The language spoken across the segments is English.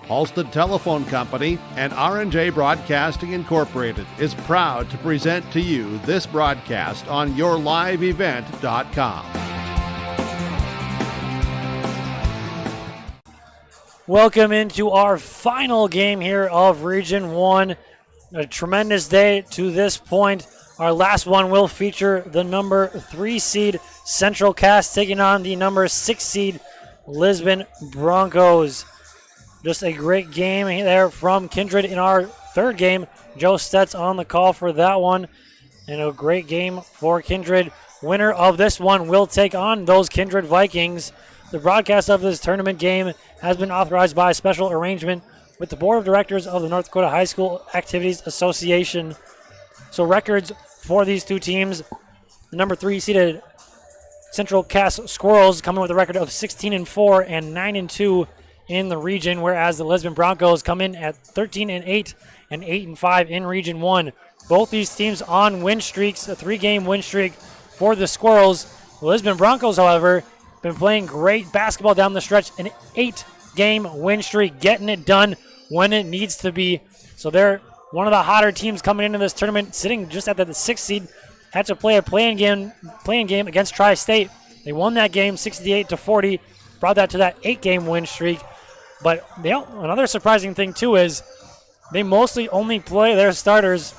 Halstead Telephone Company and R&J Broadcasting Incorporated is proud to present to you this broadcast on YourLiveEvent.com. Welcome into our final game here of Region 1. A tremendous day to this point. Our last one will feature the number 3 seed Central Cass taking on the number 6 seed Lisbon Broncos. Just a great game there from Kindred in our third game. Joe Stetz on the call for that one. And a great game for Kindred. Winner of this one will take on those Kindred Vikings. The broadcast of this tournament game has been authorized by a special arrangement with the Board of Directors of the North Dakota High School Activities Association. So records for these two teams. The number 3 seeded Central Cass Squirrels coming with a record of 16-4 and 9-2 in the region, whereas the Lisbon Broncos come in at 13-8 and 8-5 in Region 1. Both these teams on win streaks, a 3-game win streak for the Squirrels. The Lisbon Broncos, however, been playing great basketball down the stretch, an 8-game win streak, getting it done when it needs to be. So they're one of the hotter teams coming into this tournament, sitting just at the 6th seed. Had to play a playing game against Tri-State. They won that game 68-40, brought that to that 8-game win streak. But another surprising thing, too, is they mostly only play their starters.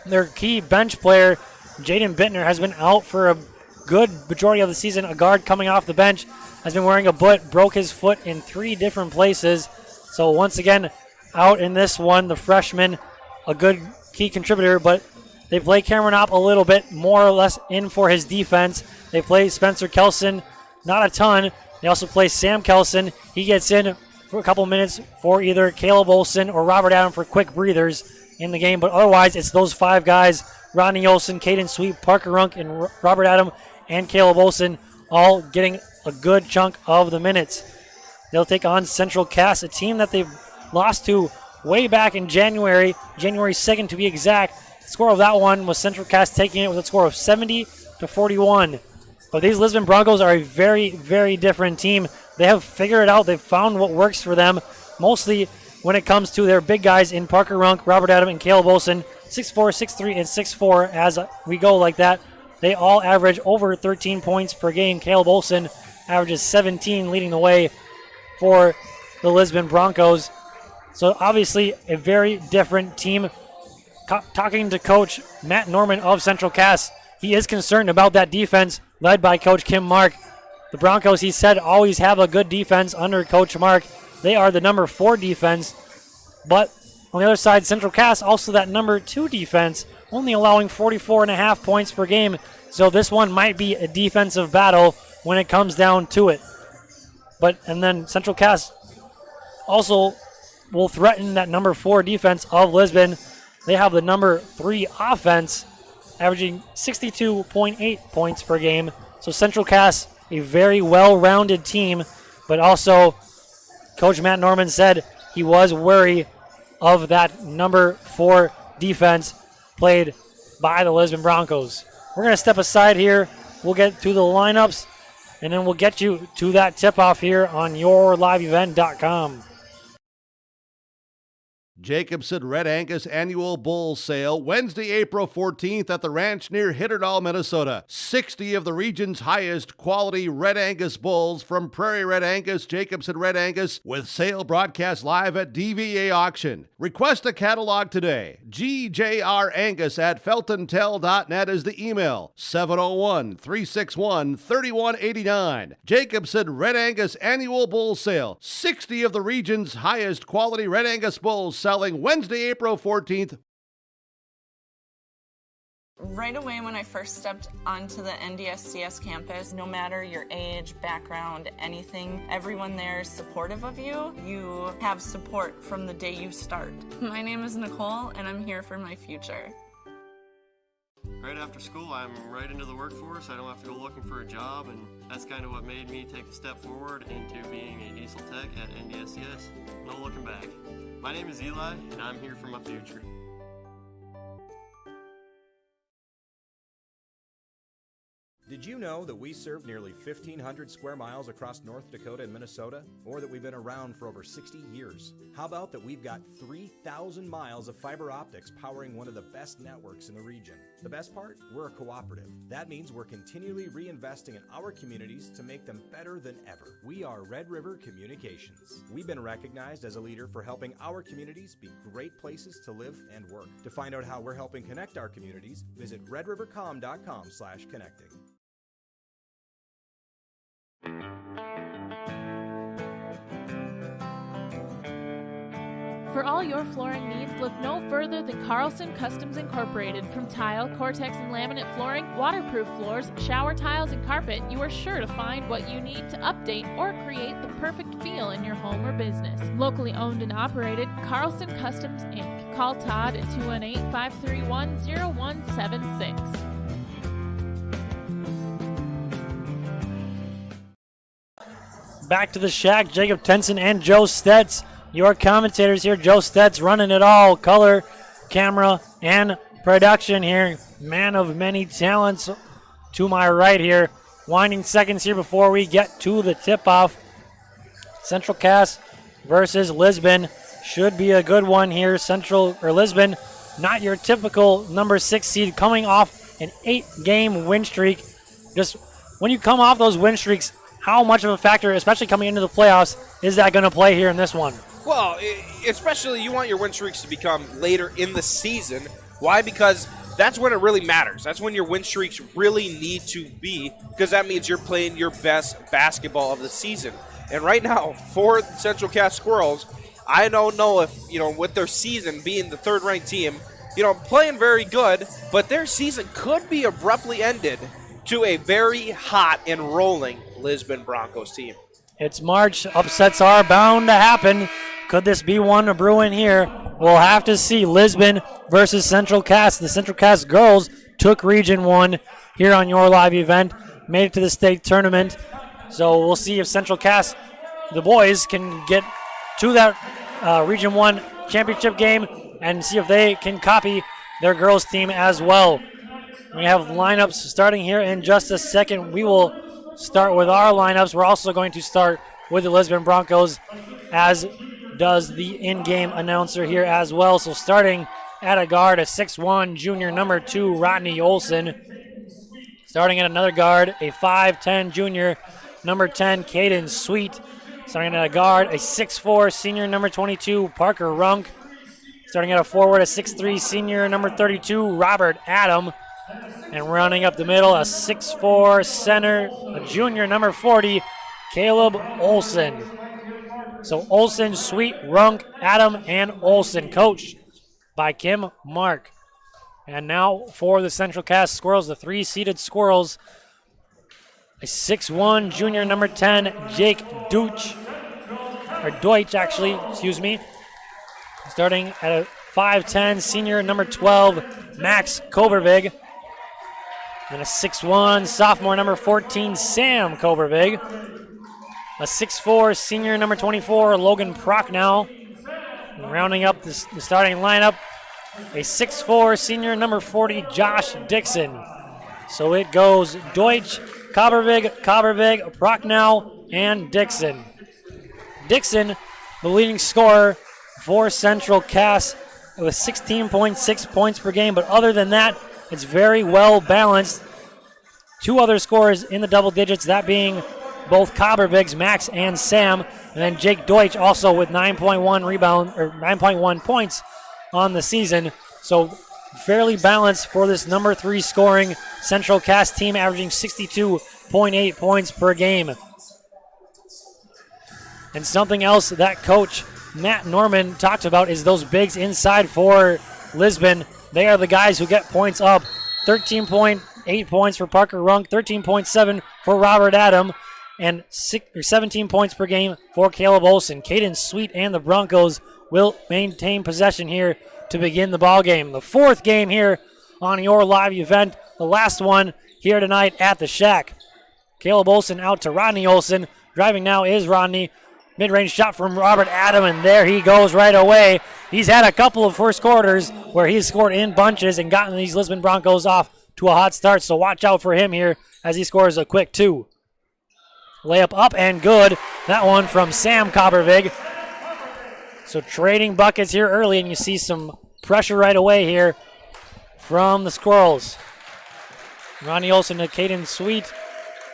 Their key bench player, Jaden Bittner, has been out for a good majority of the season. A guard coming off the bench has been wearing a boot, broke his foot in 3 different places. So once again, out in this one, the freshman, a good key contributor, but they play Cameron Opp a little bit, more or less in for his defense. They play Spencer Kelson, not a ton. They also play Sam Kelson. He gets in for a couple minutes for either Caleb Olson or Robert Adam for quick breathers in the game. But otherwise, it's those 5 guys, Rodney Olson, Caden Sweet, Parker Runk, and Robert Adam, and Caleb Olson, all getting a good chunk of the minutes. They'll take on Central Cass, a team that they've lost to way back in January 2nd to be exact. The score of that one was Central Cass taking it with a score of 70-41. But these Lisbon Broncos are a very, very different team. They have figured it out. They've found what works for them, mostly when it comes to their big guys in Parker Runk, Robert Adam, and Caleb Olson, 6'4", 6'3", and 6'4". As we go like that, they all average over 13 points per game. Caleb Olson averages 17, leading the way for the Lisbon Broncos. So obviously a very different team. Talking to Coach Matt Norman of Central Cass, he is concerned about that defense led by Coach Kim Mark. The Broncos, he said, always have a good defense under Coach Mark. They are the number 4 defense. But on the other side, Central Cass also that number 2 defense, only allowing 44.5 points per game. So this one might be a defensive battle when it comes down to it. And then Central Cass also will threaten that number 4 defense of Lisbon. They have the number 3 offense, averaging 62.8 points per game. So Central Cass, a very well-rounded team, but also Coach Matt Norman said he was wary of that number 4 defense played by the Lisbon Broncos. We're going to step aside here. We'll get to the lineups, and then we'll get you to that tip-off here on YourLiveEvent.com. Jacobson Red Angus Annual Bull Sale, Wednesday, April 14th at the ranch near Hitterdal, Minnesota. 60 of the region's highest quality Red Angus bulls from Prairie Red Angus, Jacobson Red Angus, with sale broadcast live at DVA Auction. Request a catalog today. gjrangus@feltontel.net is the email. 701-361-3189. Jacobson Red Angus Annual Bull Sale. 60 of the region's highest quality Red Angus bulls selling Wednesday, April 14th. Right away when I first stepped onto the NDSCS campus, no matter your age, background, anything, everyone there is supportive of you. You have support from the day you start. My name is Nicole, and I'm here for my future. Right after school, I'm right into the workforce. I don't have to go looking for a job, and that's kind of what made me take a step forward into being a diesel tech at NDSCS. No looking back. My name is Eli, and I'm here for my future. Did you know that we serve nearly 1,500 square miles across North Dakota and Minnesota? Or that we've been around for over 60 years? How about that we've got 3,000 miles of fiber optics powering one of the best networks in the region? The best part? We're a cooperative. That means we're continually reinvesting in our communities to make them better than ever. We are Red River Communications. We've been recognized as a leader for helping our communities be great places to live and work. To find out how we're helping connect our communities, visit redrivercom.com/connecting. For all your flooring needs, look no further than Carlson Customs Incorporated. From tile, Cortex and laminate flooring, waterproof floors, shower tiles, and carpet, you are sure to find what you need to update or create the perfect feel in your home or business. Locally owned and operated, Carlson Customs Inc. Call Todd at 218-531-0176. Back to the Shack, Jacob Tenson and Joe Stetz. Your commentators here, Joe Stetz running it all, color, camera, and production here. Man of many talents to my right here. Winding seconds here before we get to the tip-off. Central Cass versus Lisbon. Should be a good one here. Lisbon, not your typical number 6 seed, coming off an 8-game win streak. Just when you come off those win streaks, how much of a factor, especially coming into the playoffs, is that going to play here in this one? Well, especially you want your win streaks to become later in the season. Why? Because that's when it really matters. That's when your win streaks really need to be, because that means you're playing your best basketball of the season. And right now, for the Central Cass Squirrels, I don't know if, with their season being the third-ranked team, playing very good, but their season could be abruptly ended to a very hot and rolling Lisbon Broncos team. It's March. Upsets are bound to happen. Could this be one brewing here? We'll have to see. Lisbon versus Central Cass. The Central Cass girls took Region 1 here on your live event, made it to the state tournament. So we'll see if Central Cass, the boys, can get to that Region 1 championship game and see if they can copy their girls team as well. We have lineups starting here in just a second. We will start with our lineups. We're also going to start with the Lisbon Broncos, as does the in-game announcer here as well. So starting at a guard, a 6'1", junior number 2, Rodney Olson. Starting at another guard, a 5'10", junior number 10, Caden Sweet. Starting at a guard, a 6'4", senior number 22, Parker Runk. Starting at a forward, a 6'3", senior number 32, Robert Adam. And running up the middle, a 6'4", center, a junior number 40, Caleb Olson. So Olson, Sweet, Runk, Adam, and Olson, coached by Kim Mark. And now for the Central Cass Squirrels, the 3-seeded Squirrels, a 6'1", junior number 10, Jake Deutsch. Starting at a 5'10", senior number 12, Max Kobervig. Then a 6'1", sophomore number 14, Sam Kobervig. A 6'4", senior number 24, Logan Prochnow. And rounding up the starting lineup, a 6'4", senior number 40, Josh Dixon. So it goes Deutsch, Kobervig, Prochnow, and Dixon. Dixon, the leading scorer for Central Cass, with 16.6 points per game. But other than that, it's very well balanced. 2 other scorers in the double digits, that being both Kobervigs, Max and Sam, and then Jake Deutsch also with 9.1 points on the season. So fairly balanced for this number 3 scoring Central Cass team, averaging 62.8 points per game. And something else that coach Matt Norman talked about is those bigs inside for Lisbon. They are the guys who get points up. 13.8 points for Parker Runk, 13.7 for Robert Adam, and 17 points per game for Caleb Olson. Caden Sweet and the Broncos will maintain possession here to begin the ball game. The 4th game here on your live event, the last one here tonight at the Shack. Caleb Olson out to Rodney Olson. Driving now is Rodney. Mid-range shot from Robert Adam, and there he goes right away. He's had a couple of first quarters where he's scored in bunches and gotten these Lisbon Broncos off to a hot start, so watch out for him here as he scores a quick 2. Layup up and good. That one from Sam Coppervig. So trading buckets here early, and you see some pressure right away here from the Squirrels. Ronnie Olson to Caden Sweet,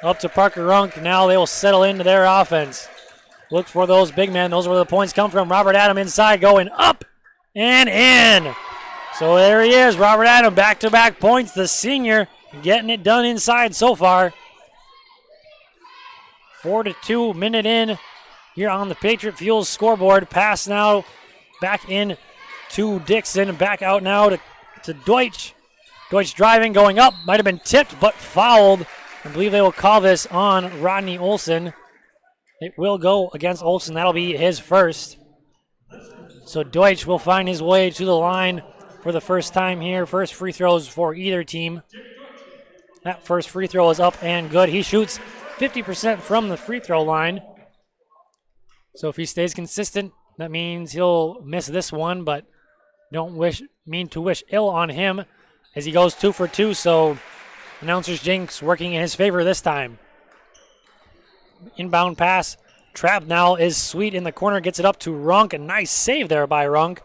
up to Parker Runk. Now they will settle into their offense. Look for those big men. Those are where the points come from. Robert Adam inside, going up and in. So there he is, Robert Adam, back-to-back points. The senior getting it done inside so far. 4-2 minute in here on the Patriot Fuel scoreboard. Pass now back in to Dixon. Back out now to Deutsch. Deutsch driving, going up. Might have been tipped, but fouled. I believe they will call this on Rodney Olson. It will go against Olson. That'll be his first. So Deutsch will find his way to the line for the first time here. First free throws for either team. That first free throw is up and good. He shoots 50% from the free throw line. So if he stays consistent, that means he'll miss this one, but don't mean to wish ill on him as he goes 2 for 2. So announcer's jinx working in his favor this time. Inbound pass. Trap now is Sweet in the corner. Gets it up to Runk. A nice save there by Runk.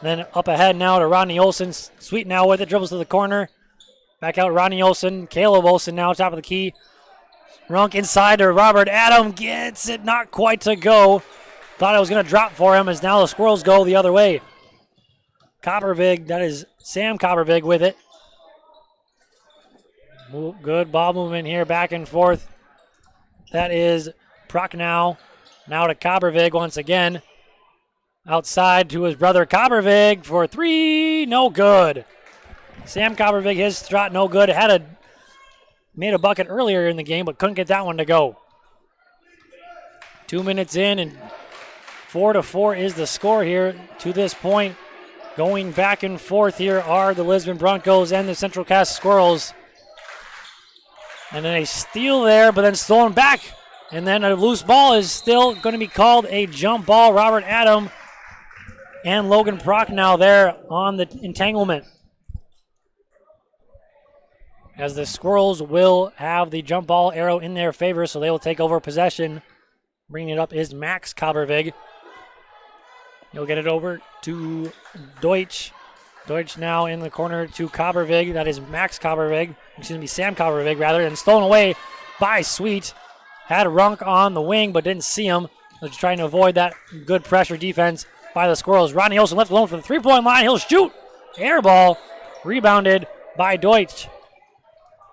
Then up ahead now to Rodney Olson. Sweet now with it. Dribbles to the corner. Back out Rodney Olson. Caleb Olson now top of the key. Runk inside to Robert Adam. Gets it not quite to go. Thought it was going to drop for him as now the Squirrels go the other way. Coppervig, that is Sam Coppervig with it. Good ball movement here, back and forth. That is Prochnow. Now to Coppervig once again. Outside to his brother Coppervig for 3. No good. Sam Coppervig, his shot no good. Made a bucket earlier in the game, but couldn't get that one to go. 2 minutes in, and 4-4 is the score here to this point. Going back and forth here are the Lisbon Broncos and the Central Cass Squirrels. And then a steal there, but then stolen back. And then a loose ball is still going to be called a jump ball. Robert Adam and Logan Prochnow there on the entanglement. As the Squirrels will have the jump ball arrow in their favor, so they will take over possession. Bringing it up is Max Coppervig. He'll get it over to Deutsch. Deutsch now in the corner to Coppervig. That is Max Coppervig. Excuse me, Sam Coppervig rather. And stolen away by Sweet. Had Runk on the wing but didn't see him. Was trying to avoid that good pressure defense by the Squirrels. Rodney Olson left alone for the three-point line. He'll shoot. Air ball. Rebounded by Deutsch.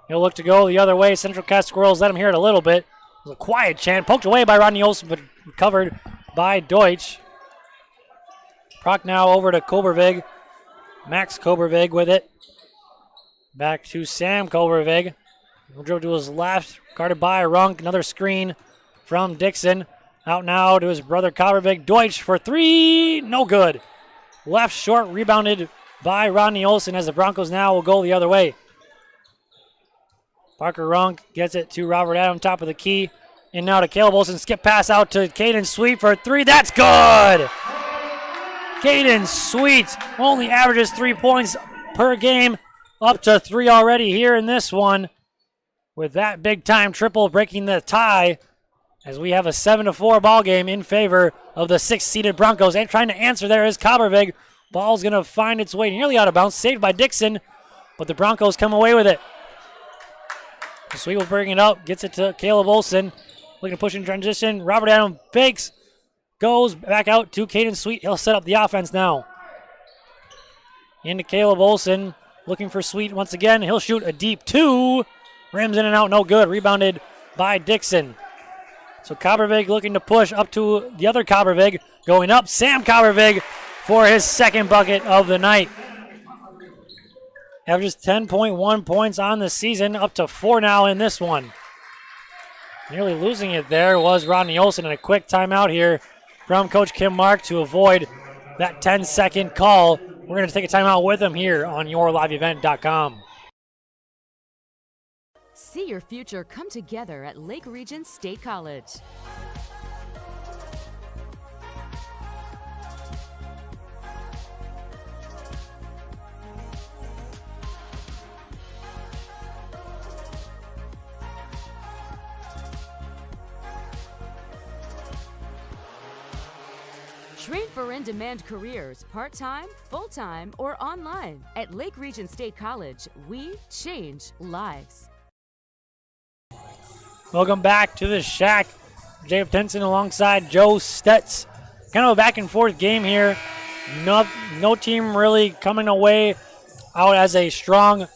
He'll look to go the other way. Central Cass Squirrels let him hear it a little bit. It was a quiet chant. Poked away by Rodney Olson but recovered by Deutsch. Prochnow over to Coppervig. Max Coppervig with it. Back to Sam Coppervig. He'll dribble to his left. Guarded by Runk. Another screen from Dixon. Out now to his brother Coppervig. Deutsch for 3. No good. Left short. Rebounded by Rodney Olson as the Broncos now will go the other way. Parker Runk gets it to Robert Adam, top of the key. And now to Caleb Olson. Skip pass out to Caden Sweet for 3. That's good! Caden Sweet only averages 3 points per game. Up to 3 already here in this one. With that big-time triple breaking the tie. As we have a 7-4 ball game in favor of the 6th-seeded Broncos. And trying to answer there is Coppervig. Ball's going to find its way nearly out of bounds. Saved by Dixon. But the Broncos come away with it. Sweet will bring it up. Gets it to Caleb Olson. Looking to push in transition. Robert Adam fakes. Goes back out to Caden Sweet. He'll set up the offense now. Into Caleb Olson. Looking for Sweet once again. He'll shoot a deep 2. Rims in and out. No good. Rebounded by Dixon. So Coppervig looking to push up to the other Coppervig. Going up. Sam Coppervig for his second bucket of the night. Averages 10.1 points on the season. Up to 4 now in this one. Nearly losing it there was Rodney Olson. And a quick timeout here from Coach Kim Mark to avoid that 10-second call. We're going to take a timeout with him here on YourLiveEvent.com. See your future come together at Lake Region State College. Train for in-demand careers, part-time, full-time, or online. At Lake Region State College, we change lives. Welcome back to the Shack. Jacob Tenson alongside Joe Stetz. Kind of a back and forth game here. No team really coming away out as a strong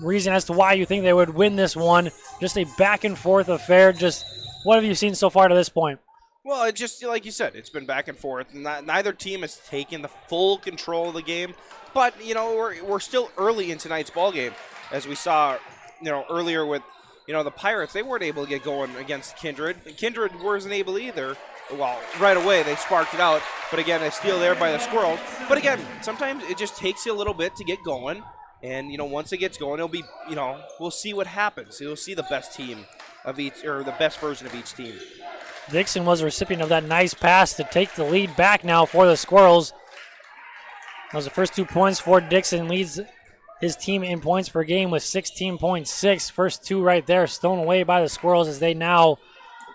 reason as to why you think they would win this one. Just a back and forth affair. Just what have you seen so far to this point? Well, it just like you said, it's been back and forth. Neither team has taken the full control of the game, but we're still early in tonight's ball game, as we saw, earlier with the Pirates. They weren't able to get going against Kindred. Kindred wasn't able either. Well, right away they sparked it out, but again, a steal there by the Squirrels. But again, sometimes it just takes you a little bit to get going, and once it gets going, it'll be we'll see what happens. You'll see the best team of each, or the best version of each team. Dixon was a recipient of that nice pass to take the lead back now for the Squirrels. Those are the first 2 points for Dixon. Leads his team in points per game with 16.6. First 2 right there, stolen away by the Squirrels as they now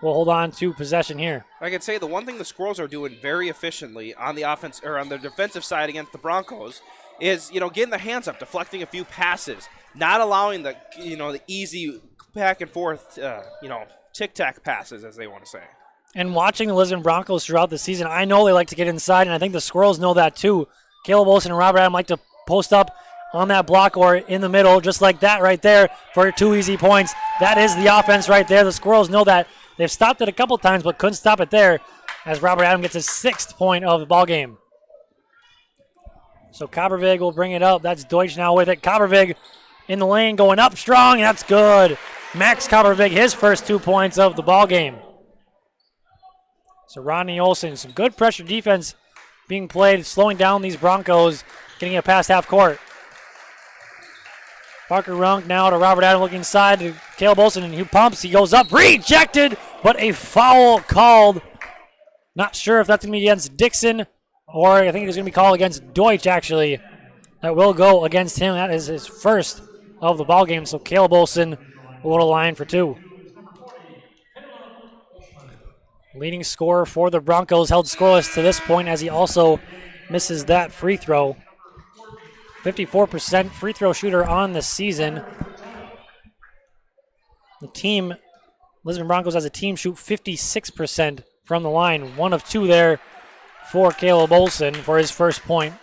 will hold on to possession here. I can say the one thing the Squirrels are doing very efficiently on the offense or on the defensive side against the Broncos is getting their hands up, deflecting a few passes, not allowing the the easy back and forth tic-tac passes, as they want to say. And watching the Lisbon Broncos throughout the season, I know they like to get inside, and I think the Squirrels know that too. Caleb Olsen and Robert Adam like to post up on that block or in the middle, just like that right there for 2 easy points. That is the offense right there. The Squirrels know that. They've stopped it a couple times, but couldn't stop it there as Robert Adam gets his 6th point of the ball game. So Coppervig will bring it up. That's Deutsch now with it. Coppervig in the lane going up strong. That's good. Max Coppervig, his first 2 points of the ball game. So Rodney Olsen, some good pressure defense being played, slowing down these Broncos, getting it past half court. Parker Runk now to Robert Adam looking inside to Caleb Olsen, and he pumps, he goes up, rejected, but a foul called. Not sure if that's going to be against Dixon, or I think it's going to be called against Deutsch, actually. That will go against him. That is his first of the ball game, so Caleb Olsen will go to line for 2. Leading scorer for the Broncos held scoreless to this point as he also misses that free throw. 54% free throw shooter on the season. The team, Lisbon Broncos as a team, shoot 56% from the line. 1 of 2 there for Caleb Olsen for his first point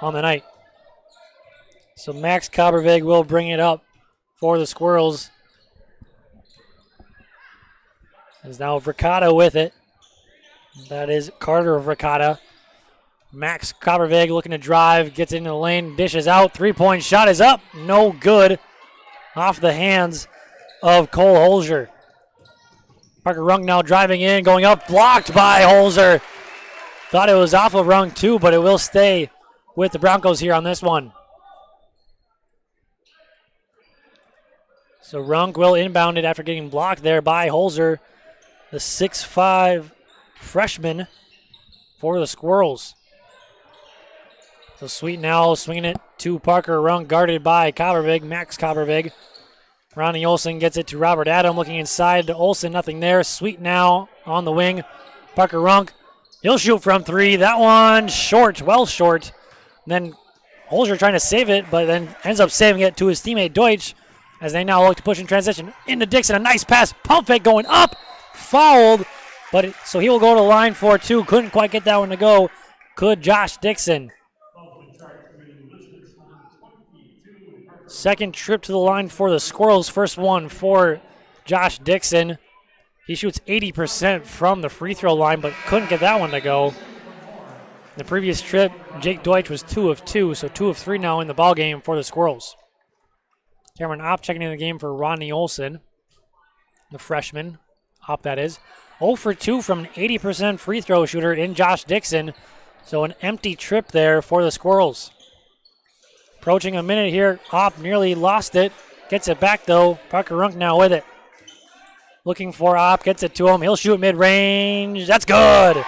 on the night. So Max Coppervig will bring it up for the Squirrels. Is now Vricata with it. That is Carter Vricata. Max Coppervig looking to drive, gets into the lane, dishes out. 3-point shot is up. No good. Off the hands of Cole Holzer. Parker Runk now driving in, going up, blocked by Holzer. Thought it was off of Runk too, but it will stay with the Broncos here on this one. So Runk will inbound it after getting blocked there by Holzer, the 6'5" freshman for the Squirrels. So Sweet now swinging it to Parker Runk, guarded by Coppervig, Max Coppervig. Ronnie Olsen gets it to Robert Adam, looking inside to Olsen, nothing there. Sweet now on the wing. Parker Runk, he'll shoot from 3. That one short, well short. And then Holzer trying to save it, but then ends up saving it to his teammate Deutsch as they now look to push in transition into Dixon. A nice pass, pump fake going up, fouled. So he will go to line for 2. Couldn't quite get that one to go. Could Josh Dixon. Second trip to the line for the Squirrels. First one for Josh Dixon. He shoots 80% from the free throw line, but couldn't get that one to go. The previous trip, Jake Deutsch was 2 of 2, so 2 of 3 now in the ball game for the Squirrels. Cameron Opp checking in the game for Rodney Olsen, the freshman. Opp, that is. 0 for 2 from an 80% free throw shooter in Josh Dixon. So an empty trip there for the Squirrels. Approaching a minute here. Opp nearly lost it. Gets it back though. Parker Runk now with it. Looking for Opp. Gets it to him. He'll shoot mid-range. That's good.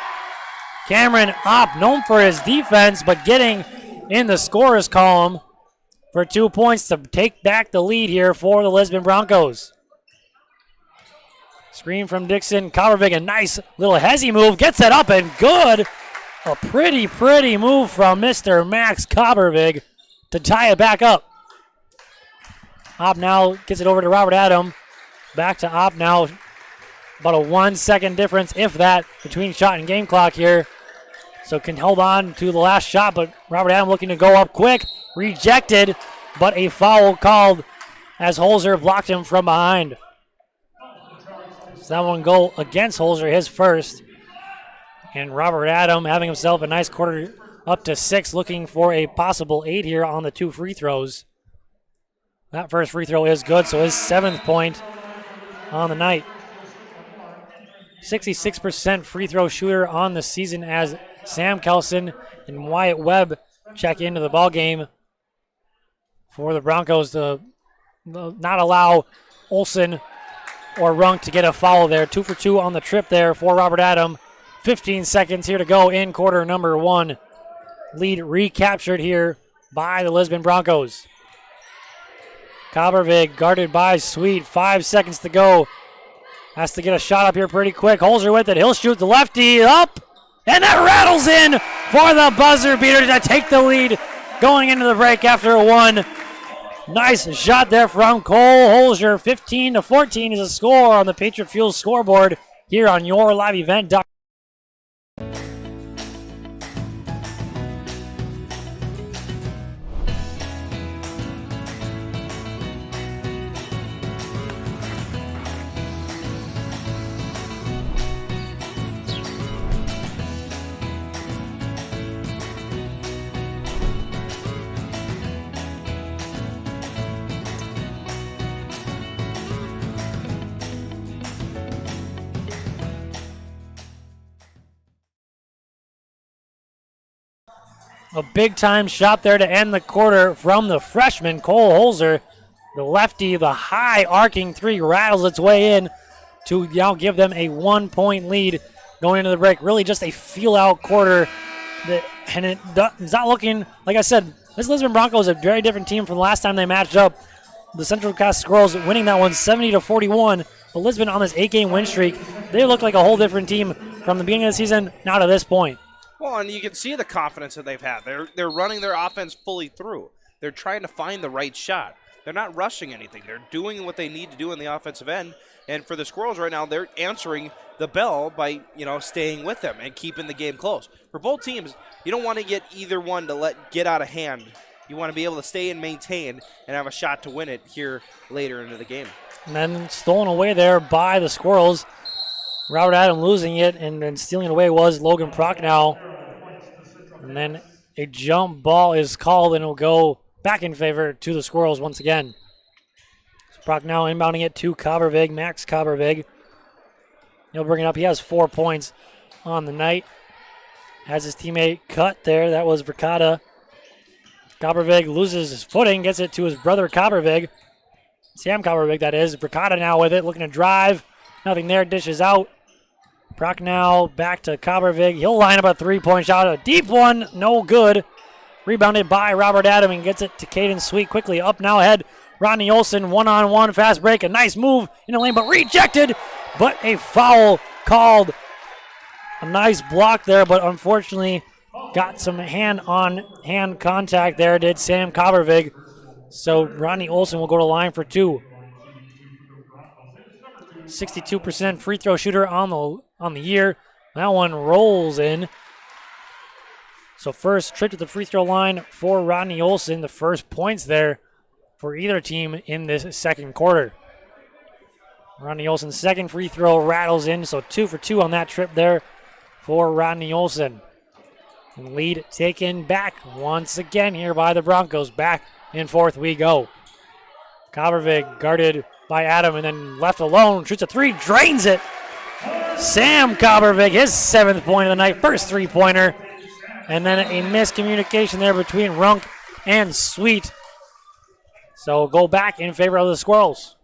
Cameron Opp, known for his defense, but getting in the scorer's column for 2 points to take back the lead here for the Lisbon Broncos. Screen from Dixon. Coppervig, a nice little hezzy move. Gets it up and good. a pretty move from Mr. Max Coppervig to tie it back up. Opp now gets it over to Robert Adam. Back to Opp now. About a 1 second difference, if that, between shot and game clock here. So can hold on to the last shot, but Robert Adam looking to go up quick. Rejected, but a foul called as Holzer blocked him from behind. So that one go against Holzer, his first. And Robert Adam having himself a nice quarter up to 6, looking for a possible 8 here on the 2 free throws. That first free throw is good, so his 7th point on the night. 66% free throw shooter on the season as Sam Kelson and Wyatt Webb check into the ball game for the Broncos to not allow Olsen or Runk to get a foul there. 2 for 2 on the trip there for Robert Adam. 15 seconds here to go in quarter number 1. Lead recaptured here by the Lisbon Broncos. Coppervig guarded by Sweet. 5 seconds to go. Has to get a shot up here pretty quick. Holzer with it. He'll shoot the lefty up. And that rattles in for the buzzer beater to take the lead going into the break after a 1. Nice shot there from Cole Holzer. 15-14 is a score on the Patriot Fuel scoreboard here on your live event. A big-time shot there to end the quarter from the freshman, Cole Holzer. The lefty, the high arcing 3 rattles its way in to now give them a 1-point lead going into the break. Really just a feel-out quarter. And it's not looking, like I said, this Lisbon Broncos is a very different team from the last time they matched up. The Central Coast Squirrels winning that one 70-41. But Lisbon on this 8-game win streak, they look like a whole different team from the beginning of the season now to this point. Well, and you can see the confidence that they've had. They're running their offense fully through. They're trying to find the right shot. They're not rushing anything. They're doing what they need to do in the offensive end. And for the Squirrels right now, they're answering the bell by, staying with them and keeping the game close. For both teams, you don't want to get either one to get out of hand. You want to be able to stay and maintain and have a shot to win it here later into the game. And then stolen away there by the Squirrels. Robert Adam losing it, and then stealing it away was Logan Prochnow. And then a jump ball is called, and it'll go back in favor to the Squirrels once again. So Prochnow inbounding it to Coppervig, Max Coppervig. He'll bring it up. He has 4 points on the night. Has his teammate cut there. That was Verkada. Coppervig loses his footing, gets it to his brother Coppervig. Sam Coppervig, that is. Verkada now with it, looking to drive. Nothing there, dishes out. Prochnow back to Coppervig. He'll line up a 3-point shot. A deep one, no good. Rebounded by Robert Adam and gets it to Caden Sweet quickly. Up now ahead. Rodney Olsen, one-on-one, fast break. A nice move in the lane, but rejected. But a foul called. A nice block there, but unfortunately got some hand-on-hand contact there, did Sam Coppervig. So Rodney Olsen will go to line for 2. 62% free throw shooter on the year. That one rolls in. So first trip to the free throw line for Rodney Olsen. The first points there for either team in this second quarter. Rodney Olsen's second free throw rattles in, so 2 for 2 on that trip there for Rodney Olsen. And lead taken back once again here by the Broncos. Back and forth we go. Coppervig guarded by Adam and then left alone. Shoots a 3, drains it. Sam Coppervig, his 7th point of the night, first 3-pointer. And then a miscommunication there between Runk and Sweet. So go back in favor of the Squirrels.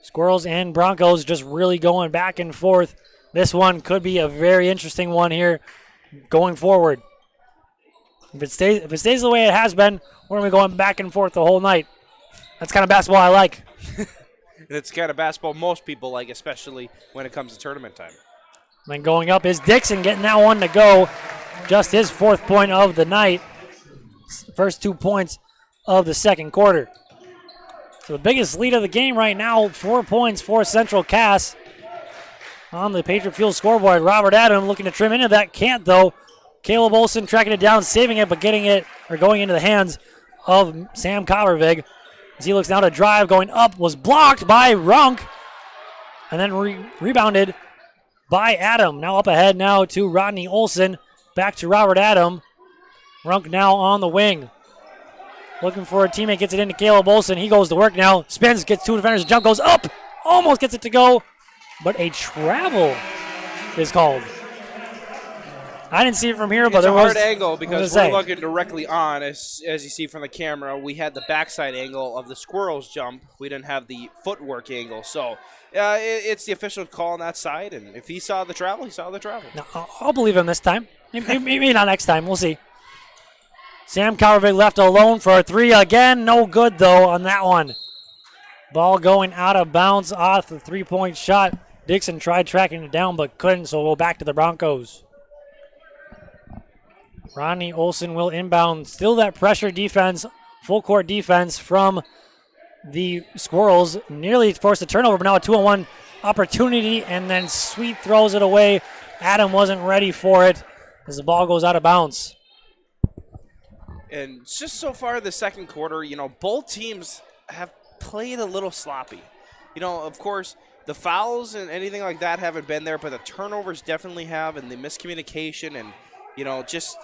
Squirrels and Broncos just really going back and forth. This one could be a very interesting one here going forward. If it stays the way it has been, we're going to be going back and forth the whole night. That's kind of basketball I like. It's kind of basketball most people like, especially when it comes to tournament time. Then going up is Dixon, getting that one to go. Just his 4th point of the night. First 2 points of the second quarter. So the biggest lead of the game right now, 4 points for Central Cass. On the Patriot Fuel scoreboard, Robert Adam looking to trim into that. Can't, though. Caleb Olson tracking it down, saving it, but getting it, or going into the hands of Sam Coppervig. As he looks now to drive, going up, was blocked by Runk. And then rebounded by Adam. Now up ahead now to Rodney Olson. Back to Robert Adam. Runk now on the wing. Looking for a teammate, gets it into Caleb Olson. He goes to work now. Spins, gets 2 defenders, jump goes up. Almost gets it to go. But a travel is called. I didn't see it from here, but it's there a was hard angle because we're looking directly on. As you see from the camera, we had the backside angle of the Squirrels jump. We didn't have the footwork angle. So it's the official call on that side. And if he saw the travel, he saw the travel. No, I'll believe him this time. Maybe not next time. We'll see. Sam Coppervig left alone for a 3 again. No good, though, on that one. Ball going out of bounds off the 3-point shot. Dixon tried tracking it down but couldn't, so we'll back to the Broncos. Rodney Olson will inbound. Still that pressure defense, full court defense from the Squirrels. Nearly forced a turnover, but now a 2-on-1 opportunity, and then Sweet throws it away. Adam wasn't ready for it as the ball goes out of bounds. And just so far the second quarter, both teams have played a little sloppy. Of course, the fouls and anything like that haven't been there, but the turnovers definitely have, and the miscommunication and, just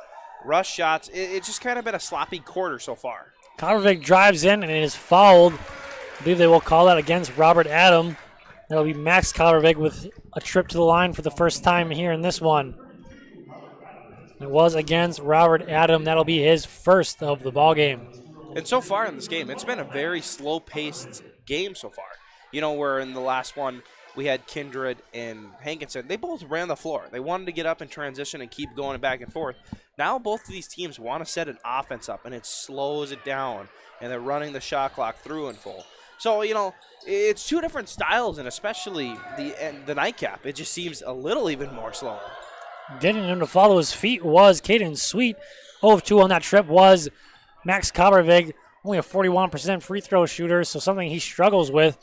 rush shots. It's just kind of been a sloppy quarter so far. Coppervig drives in and it is fouled. I believe they will call that against Robert Adam. That'll be Max Coppervig with a trip to the line for the first time here in this one. It was against Robert Adam. That'll be his first of the ball game. And so far in this game, it's been a very slow-paced game so far. Where in the last one we had Kindred and Hankinson. They both ran the floor. They wanted to get up in transition and keep going back and forth. Now both of these teams want to set an offense up, and it slows it down, and they're running the shot clock through and full. So, it's 2 different styles, and especially the nightcap. It just seems a little even more slower. Getting him to follow his feet was Caden Sweet. 0 of 2 on that trip was Max Coppervig. Only a 41% free throw shooter, so something he struggles with.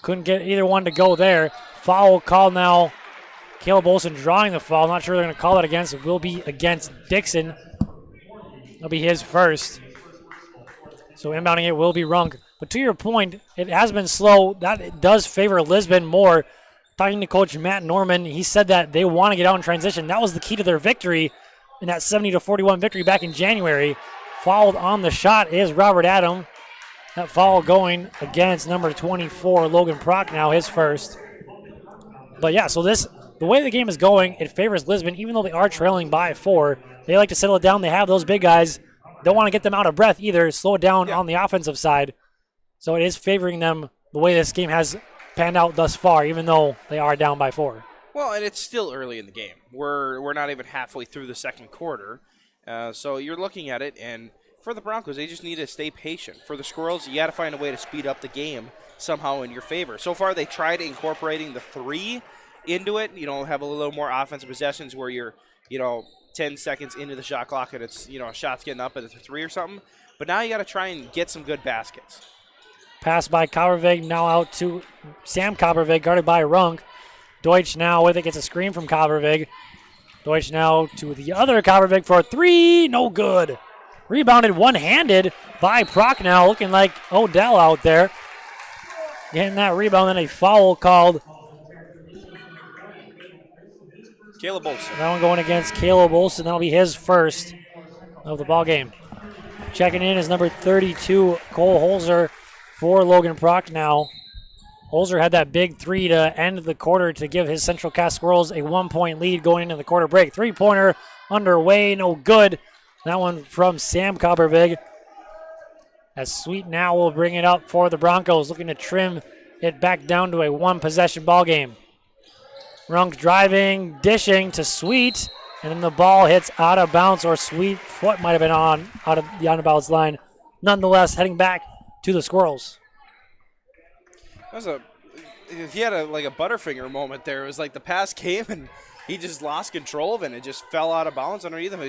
Couldn't get either one to go there. Foul call now. Caleb Olson drawing the foul. Not sure they're going to call it against. It will be against Dixon. That'll be his first. So inbounding it will be Runk. But to your point, it has been slow. That does favor Lisbon more. Talking to Coach Matt Norman, he said that they want to get out in transition. That was the key to their victory in that 70-41 victory back in January. Fouled on the shot is Robert Adam. That foul going against number 24, Logan Prock, now his first. But yeah, so the way the game is going, it favors Lisbon, even though they are trailing by 4. They like to settle it down. They have those big guys. Don't want to get them out of breath either. Slow it down on the offensive side. So it is favoring them the way this game has panned out thus far, even though they are down by 4. Well, and it's still early in the game. We're not even halfway through the second quarter. So you're looking at it, and for the Broncos, they just need to stay patient. For the Squirrels, you got to find a way to speed up the game somehow in your favor. So far, they tried incorporating the 3 into it, have a little more offensive possessions where you're, 10 seconds into the shot clock and it's, shots getting up at a 3 or something. But now you got to try and get some good baskets. Pass by Coppervig, now out to Sam Coppervig, guarded by Runk. Deutsch now with it, gets a screen from Coppervig. Deutsch now to the other Coppervig for a 3, no good. Rebounded one-handed by Prochnow, looking like Odell out there. Getting that rebound, and a foul called. Caleb Olson. That one going against Caleb Olson. That'll be his first of the ball game. Checking in is number 32, Cole Holzer for Logan Prochnow. Holzer had that big 3 to end the quarter to give his Central Cass Squirrels a 1-point lead going into the quarter break. 3-pointer underway, no good. That one from Sam Coppervig. As Sweet now will bring it up for the Broncos, looking to trim it back down to a 1-possession ball game. Runk driving, dishing to Sweet, and then the ball hits out of bounds, or Sweet foot might have been out of the out-of-bounds line. Nonetheless, heading back to the Squirrels. That was a he had a Butterfinger moment there. It was like the pass came and he just lost control of it and it just fell out of bounds underneath him.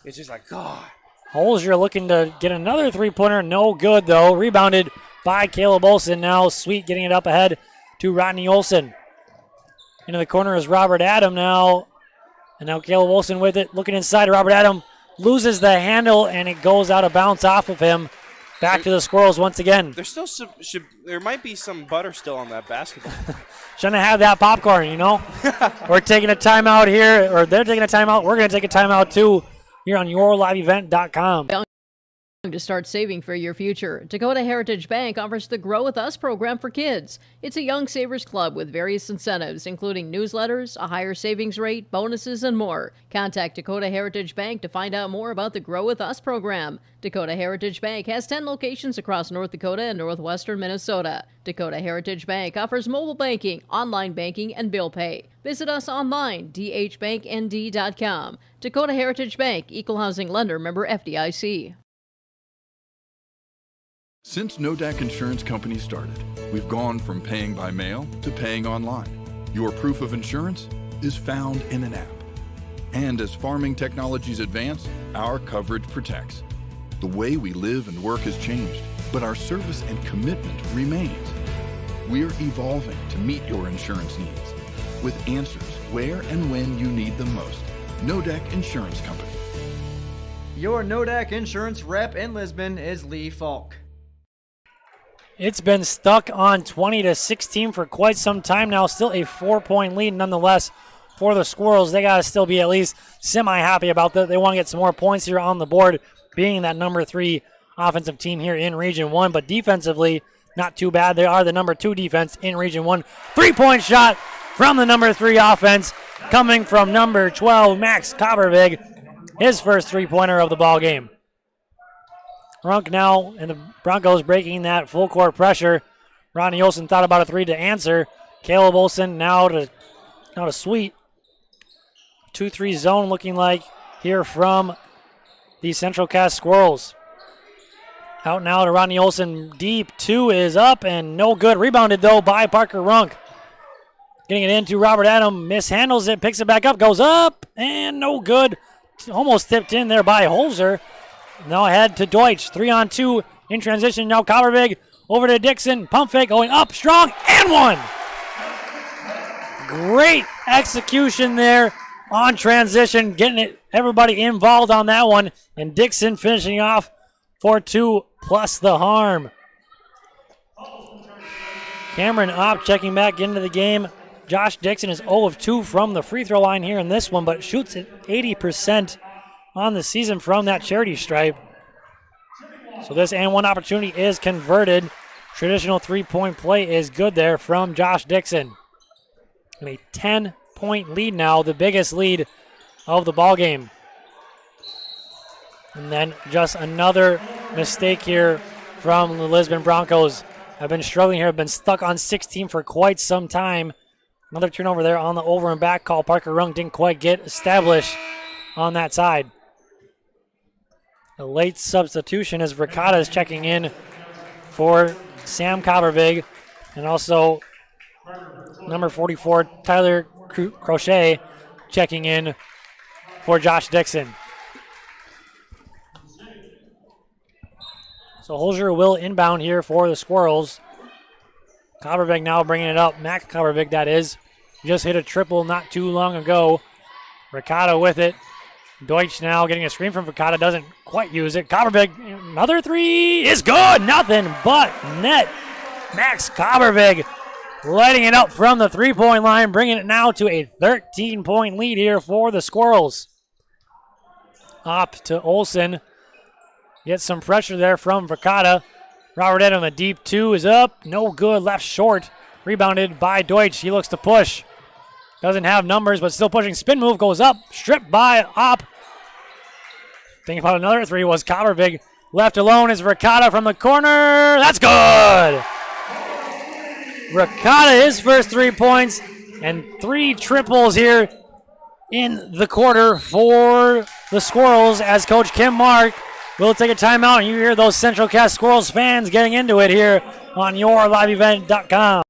It's just like, God. Holzer looking to get another three-pointer. No good, though. Rebounded by Caleb Olson. Now Sweet getting it up ahead to Rodney Olson. Into the corner is Robert Adam now. And now Caleb Olson with it. Looking inside. Robert Adam loses the handle, and it goes out of bounds off of him. Back to the Squirrels once again. There's still there might be some butter still on that basketball. Shouldn't have that popcorn, you know? We're taking a timeout here, or they're taking a timeout. We're going to take a timeout, too, here on yourliveevent.com. To start saving for your future, Dakota Heritage Bank offers the Grow With Us program for kids. It's a Young Savers Club with various incentives, including newsletters, a higher savings rate, bonuses, and more. Contact Dakota Heritage Bank to find out more about the Grow With Us program. Dakota Heritage Bank has 10 locations across North Dakota and northwestern Minnesota. Dakota Heritage Bank offers mobile banking, online banking, and bill pay. Visit us online, dhbanknd.com. Dakota Heritage Bank, Equal Housing Lender, member FDIC. Since Nodak Insurance Company started, we've gone from paying by mail to paying online. Your proof of insurance is found in an app. And as farming technologies advance, our coverage protects. The way we live and work has changed, but our service and commitment remains. We're evolving to meet your insurance needs with answers where and when you need them most. Nodak Insurance Company. Your Nodak Insurance rep in Lisbon is Lee Falk. It's been stuck on 20-16 for quite some time now. Still a 4-point lead nonetheless for the Squirrels. They got to still be at least semi-happy about that. They want to get some more points here on the board, being that number 3 offensive team here in Region 1. But defensively, not too bad. They are the number 2 defense in Region 1. 3-point shot from the number 3 offense coming from number 12, Max Coppervig. His first 3-pointer of the ball game. Runk now, and the Broncos breaking that full court pressure. Ronnie Olson thought about a 3 to answer. Caleb Olson now to Sweet. 2-3 zone looking like here from the Central Cass Squirrels. Out now to Ronnie Olson. Deep 2 is up and no good. Rebounded though by Parker Runk. Getting it into Robert Adam. Mishandles it, picks it back up, goes up and no good. Almost tipped in there by Holzer. Now ahead to Deutsch. 3-on-2 in transition. Now Coppervig over to Dixon. Pump fake going up strong and one. Great execution there on transition. Getting everybody involved on that one. And Dixon finishing off for 2 plus the harm. Cameron Opp checking back into the game. Josh Dixon is 0 of 2 from the free throw line here in this one, but shoots at 80% on the season from that charity stripe. So this and one opportunity is converted. Traditional 3-point play is good there from Josh Dixon. And a 10-point lead now, the biggest lead of the ball game. And then just another mistake here from the Lisbon Broncos. Have been struggling here, have been stuck on 16 for quite some time. Another turnover there on the over and back call. Parker Rung didn't quite get established on that side. A late substitution as Ricotta is checking in for Sam Coppervig. And also number 44, Tyler Crochet, checking in for Josh Dixon. So Holzer will inbound here for the Squirrels. Coppervig now bringing it up. Max Coppervig, that is. Just hit a triple not too long ago. Ricotta with it. Deutsch now getting a screen from Ricotta, doesn't quite use it. Coppervig, another 3 is good. Nothing but net. Max Coppervig lighting it up from the 3-point line, bringing it now to a 13-point lead here for the Squirrels. Up to Olson. Gets some pressure there from Ricotta. Robert Edom, a deep 2 is up. No good, left short. Rebounded by Deutsch. He looks to push. Doesn't have numbers, but still pushing. Spin move goes up. Stripped by Opp. Thinking about another 3 was Coppervig. Left alone is Ricotta from the corner. That's good. Ricotta, his first 3 points, and 3 triples here in the quarter for the Squirrels as Coach Kim Mark will take a timeout. And you hear those Central Cass Squirrels fans getting into it here on yourliveevent.com.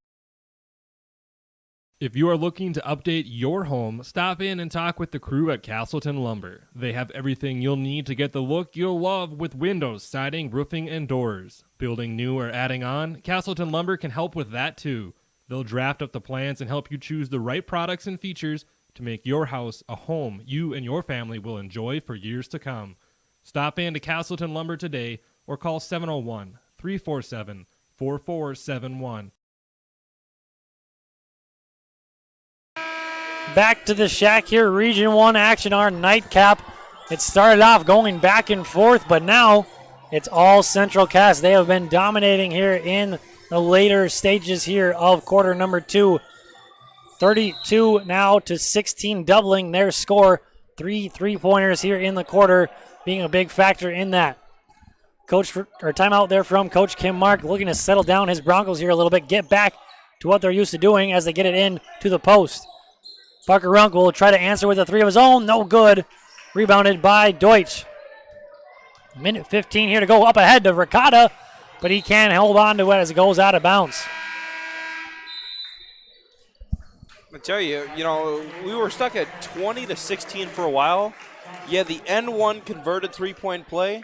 If you are looking to update your home, stop in and talk with the crew at Castleton Lumber. They have everything you'll need to get the look you'll love with windows, siding, roofing, and doors. Building new or adding on, Castleton Lumber can help with that too. They'll draft up the plans and help you choose the right products and features to make your house a home you and your family will enjoy for years to come. Stop in to Castleton Lumber today or call 701-347-4471. Back to the shack here, Region 1 action, our nightcap. It started off going back and forth, but now it's all Central Cass. They have been dominating here in the later stages here of quarter number 2. 32 now to 16, doubling their score. 3 3-pointers here in the quarter being a big factor in that. Timeout there from Coach Kim Mark, looking to settle down his Broncos here a little bit, get back to what they're used to doing as they get it in to the post. Parker Runk will try to answer with a 3 of his own. No good. Rebounded by Deutsch. Minute 15 here to go up ahead to Ricotta, but he can't hold on to it as it goes out of bounds. I tell you, we were stuck at 20 to 16 for a while. Yeah, the N1 converted three-point play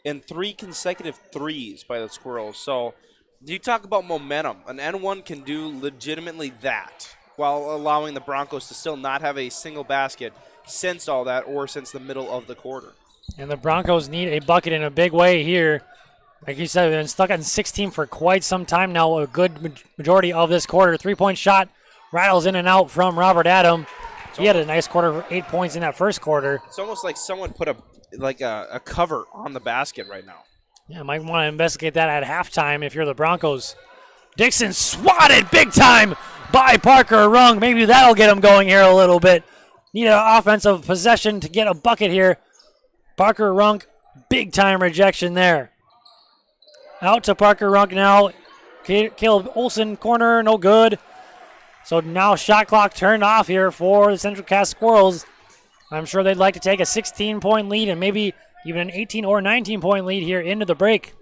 and 3 consecutive threes by the Squirrels. So you talk about momentum. An N1 can do legitimately that, while allowing the Broncos to still not have a single basket since all that or since the middle of the quarter. And the Broncos need a bucket in a big way here. Like you said, they've been stuck on 16 for quite some time now, a good majority of this quarter. 3-point shot rattles in and out from Robert Adam. He had a nice quarter for 8 points in that first quarter. It's almost like someone put a cover on the basket right now. Yeah, might want to investigate that at halftime if you're the Broncos. Dixon swatted big time by Parker Rung. Maybe that'll get him going here a little bit. Need an offensive possession to get a bucket here. Parker Rung, big time rejection there. Out to Parker Rung now. Caleb Olsen, corner, no good. So now shot clock turned off here for the Central Cass Squirrels. I'm sure they'd like to take a 16-point lead and maybe even an 18 or 19-point lead here into the break.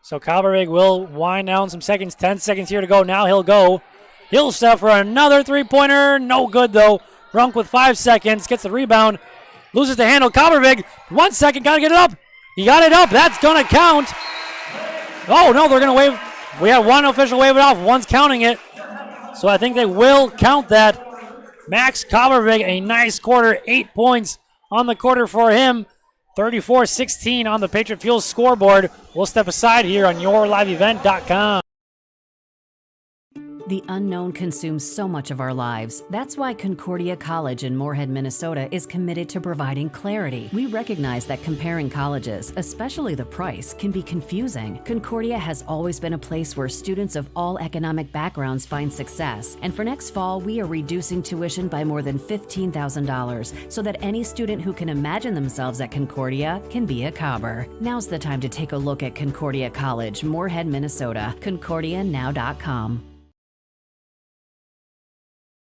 So Kalberg will wind down some seconds. 10 seconds here to go. Now he'll go. He'll step for another 3-pointer. No good, though. Runk with 5 seconds. Gets the rebound. Loses the handle. Kalberg, 1 second. Got to get it up. He got it up. That's going to count. Oh, no, they're going to wave. We have one official wave it off. One's counting it. So I think they will count that. Max Kalberg, a nice quarter. 8 points on the quarter for him. 34-16 on the Patriot Fuel scoreboard. We'll step aside here on YourLiveEvent.com. The unknown consumes so much of our lives. That's why Concordia College in Moorhead, Minnesota is committed to providing clarity. We recognize that comparing colleges, especially the price, can be confusing. Concordia has always been a place where students of all economic backgrounds find success. And for next fall, we are reducing tuition by more than $15,000 so that any student who can imagine themselves at Concordia can be a Cobber. Now's the time to take a look at Concordia College, Moorhead, Minnesota. ConcordiaNow.com.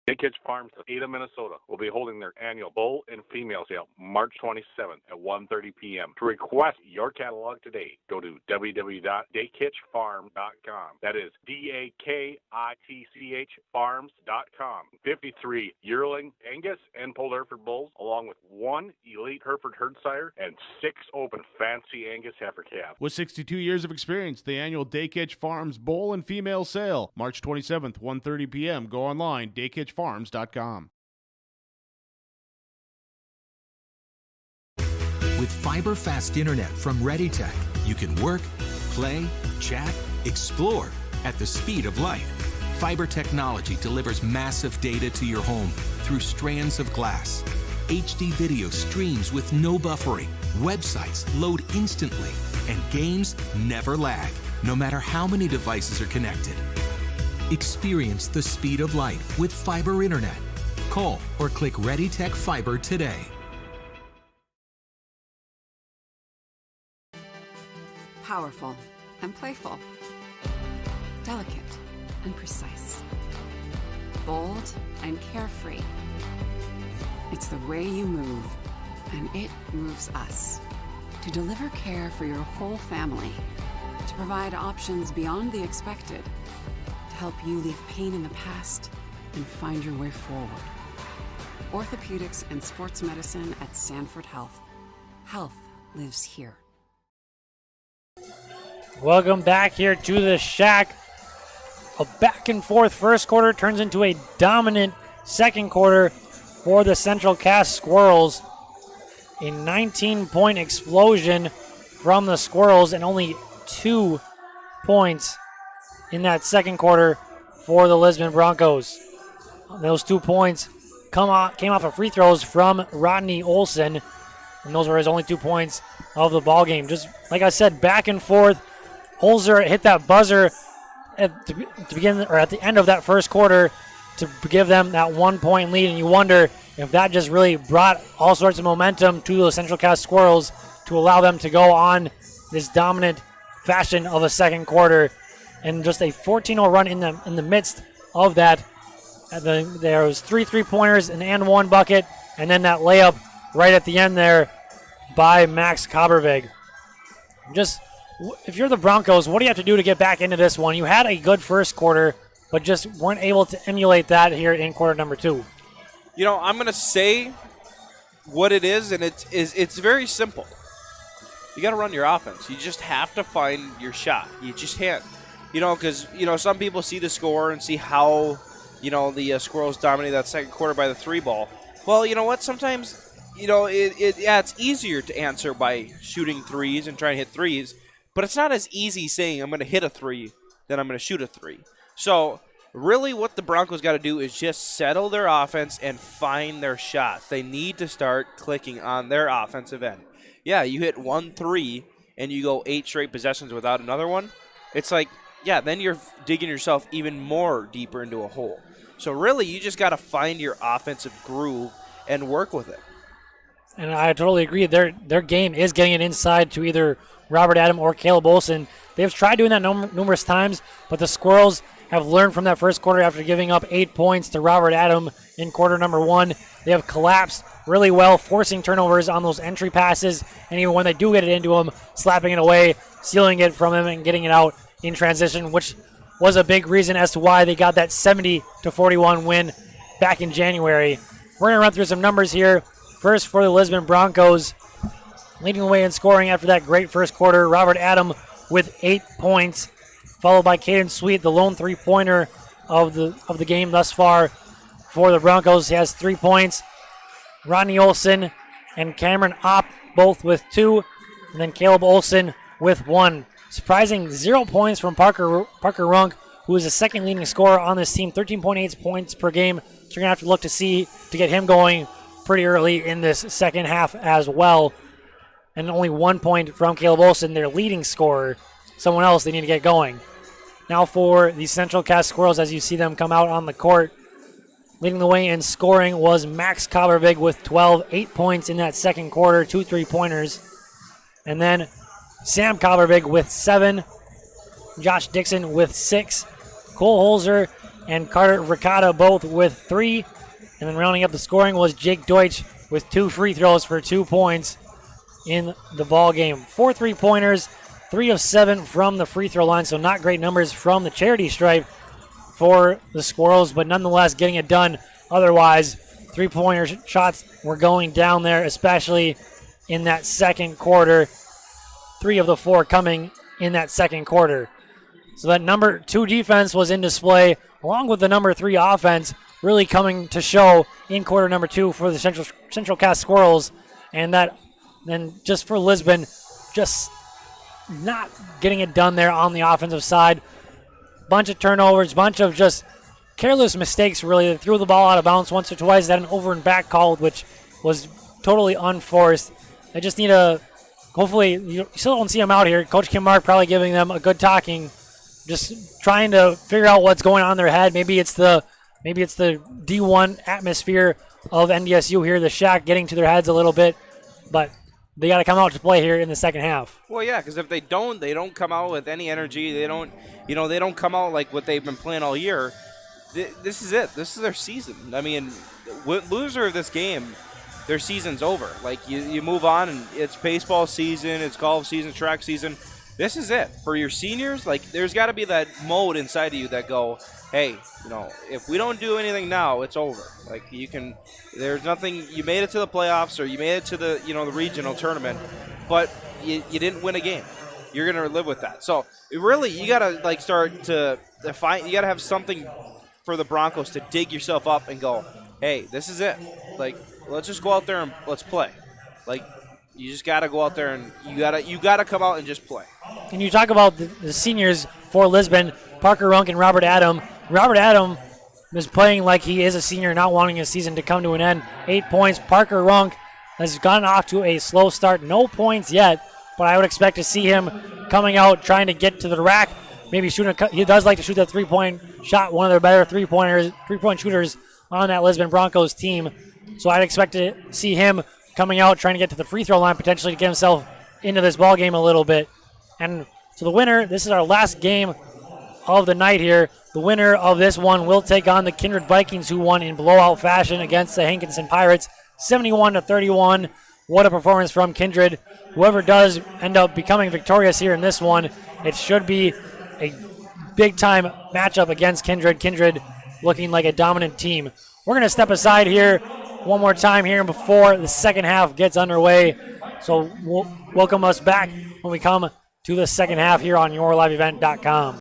Day Kitch Farms of Ada, Minnesota will be holding their annual bull and female sale March 27th at 1:30 p.m. To request your catalog today, go to www.daykitchfarm.com. That is DAKITCH farms.com. 53 yearling Angus and Polled Hereford bulls, along with 1 elite Hereford herd sire and 6 open fancy Angus heifer calves. With 62 years of experience, the annual Day Kitch Farms bull and female sale March 27th, 1:30 p.m. Go online, daykitchfarms.com. With fiber fast internet from ReadyTech, you can work, play, chat, explore at the speed of light. Fiber technology delivers massive data to your home through strands of glass. HD video streams with no buffering. Websites load instantly, and games never lag, no matter how many devices are connected. Experience the speed of light with fiber internet. Call or click ReadyTech Fiber today. Powerful and playful. Delicate and precise. Bold and carefree. It's the way you move, and it moves us. To deliver care for your whole family. To provide options beyond the expected. To help you leave pain in the past and find your way forward. Orthopedics and sports medicine at Sanford Health. Health lives here. Welcome back here to the Shack. A back and forth first quarter turns into a dominant second quarter for the Central Cass Squirrels. A 19-point explosion from the Squirrels and only 2 points in that second quarter for the Lisbon Broncos. Those 2 points came off of free throws from Rodney Olson, and those were his only 2 points of the ball game. Just like I said, back and forth. Holzer hit that buzzer at the end of that first quarter to give them that 1 point lead, and you wonder if that just really brought all sorts of momentum to the Central Cass Squirrels to allow them to go on this dominant fashion of a second quarter, and just a 14-0 run in the midst of that. There was 3 3-pointers and 1 bucket, and then that layup right at the end there by Max Kabervig. Just, if you're the Broncos, what do you have to do to get back into this one? You had a good first quarter, but just weren't able to emulate that here in quarter number 2. You know, I'm going to say what it is, and it's very simple. You got to run your offense. You just have to find your shot. You just can't. Because, some people see the score and see how, the Squirrels dominated that second quarter by the 3 ball. Well, you know what? Sometimes, it's easier to answer by shooting threes and trying to hit threes, but it's not as easy saying I'm going to hit a 3 than I'm going to shoot a 3. So, really what the Broncos got to do is just settle their offense and find their shots. They need to start clicking on their offensive end. Yeah, you hit 1 3 and you go 8 straight possessions without another one. It's like, then you're digging yourself even more deeper into a hole. So really, you just got to find your offensive groove and work with it. And I totally agree. Their game is getting it inside to either Robert Adam or Caleb Olson. They've tried doing that numerous times, but the Squirrels have learned from that first quarter after giving up 8 points to Robert Adam in quarter number 1. They have collapsed really well, forcing turnovers on those entry passes, and even when they do get it into him, slapping it away, stealing it from him, and getting it out in transition, which was a big reason as to why they got that 70-41 win back in January. We're going to run through some numbers here. First for the Lisbon Broncos, leading the way in scoring after that great first quarter, Robert Adam with 8 points, followed by Caden Sweet, the lone 3-pointer of the game thus far for the Broncos. He has 3 points. Rodney Olson and Cameron Opp both with 2, and then Caleb Olson with 1. Surprising 0 points from Parker Runk, who is the second leading scorer on this team, 13.8 points per game. So you're going to have to look to get him going pretty early in this second half as well. And only 1 point from Caleb Olson, their leading scorer. Someone else they need to get going. Now for the Central Cass Squirrels, as you see them come out on the court. Leading the way in scoring was Max Kabervig with 12, 8 points in that second quarter, 2 3-pointers. And then Sam Kabervig with 7, Josh Dixon with 6, Cole Holzer and Carter Ricotta both with 3. And then rounding up the scoring was Jake Deutsch with 2 free throws for 2 points in the ball game. 4 3-pointers, 3 of 7 from the free throw line, so not great numbers from the charity stripe for the Squirrels, but nonetheless getting it done. Otherwise, 3-pointer shots were going down there, especially in that second quarter. 3 of the 4 coming in that second quarter. So that number 2 defense was in display, along with the number 3 offense really coming to show in quarter number 2 for the Central Cass Squirrels. And that then just for Lisbon, just not getting it done there on the offensive side. Bunch of turnovers, bunch of just careless mistakes, really. They threw the ball out of bounds once or twice. They had an over and back call, which was totally unforced. They just need hopefully, you still don't see them out here. Coach Kim Mark probably giving them a good talking, just trying to figure out what's going on in their head. Maybe it's the D1 atmosphere of NDSU here, the Shack getting to their heads a little bit, but they got to come out to play here in the second half. Well, yeah, because if they don't come out with any energy. They don't come out like what they've been playing all year. This is it. This is their season. I mean, loser of this game, their season's over. Like, you move on, and it's baseball season, it's golf season, track season. this is it. For your seniors, like, there's got to be that mode inside of you that go, hey, if we don't do anything now, it's over. Like, there's nothing, you made it to the playoffs or you made it to the, the regional tournament, but you didn't win a game. You're going to live with that. So, really, you got to, like, start to find, you got to have something for the Broncos to dig yourself up and go, hey, this is it. Like, let's just go out there and let's play. Like, you just got to go out there and you got to come out and just play. And you talk about the seniors for Lisbon, Parker Runk and Robert Adam. Robert Adam is playing like he is a senior, not wanting his season to come to an end. 8 points. Parker Runk has gone off to a slow start. No points yet, but I would expect to see him coming out, trying to get to the rack, maybe shooting. He does like to shoot that three-point shot, one of their better three-point shooters on that Lisbon Broncos team. So I'd expect to see him coming out, trying to get to the free throw line, potentially to get himself into this ball game a little bit. And so the winner, this is our last game of the night here. The winner of this one will take on the Kindred Vikings, who won in blowout fashion against the Hankinson Pirates, 71-31. What a performance from Kindred. Whoever does end up becoming victorious here in this one, it should be a big-time matchup against Kindred. Kindred looking like a dominant team. We're going to step aside here one more time here before the second half gets underway. So welcome us back when we come to the second half here on YourLiveEvent.com.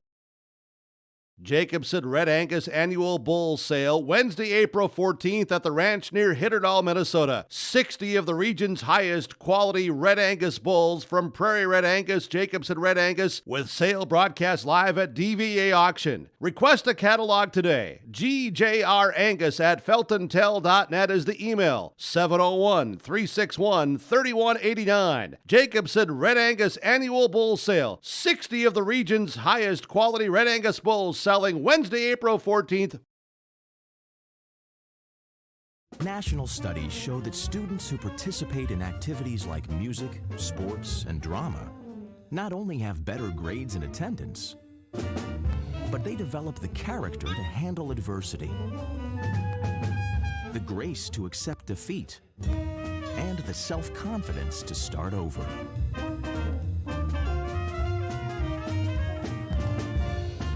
Jacobson Red Angus Annual Bull Sale, Wednesday, April 14th at the ranch near Hitterdal, Minnesota. 60 of the region's highest quality Red Angus bulls from Prairie Red Angus, Jacobson Red Angus, with sale broadcast live at DVA Auction. Request a catalog today. GJRAngus@feltontel.net is the email. 701-361-3189. Jacobson Red Angus Annual Bull Sale. 60 of the region's highest quality Red Angus bulls selling Wednesday, April 14th. National studies show that students who participate in activities like music, sports, and drama not only have better grades and attendance, but they develop the character to handle adversity, the grace to accept defeat, and the self-confidence to start over.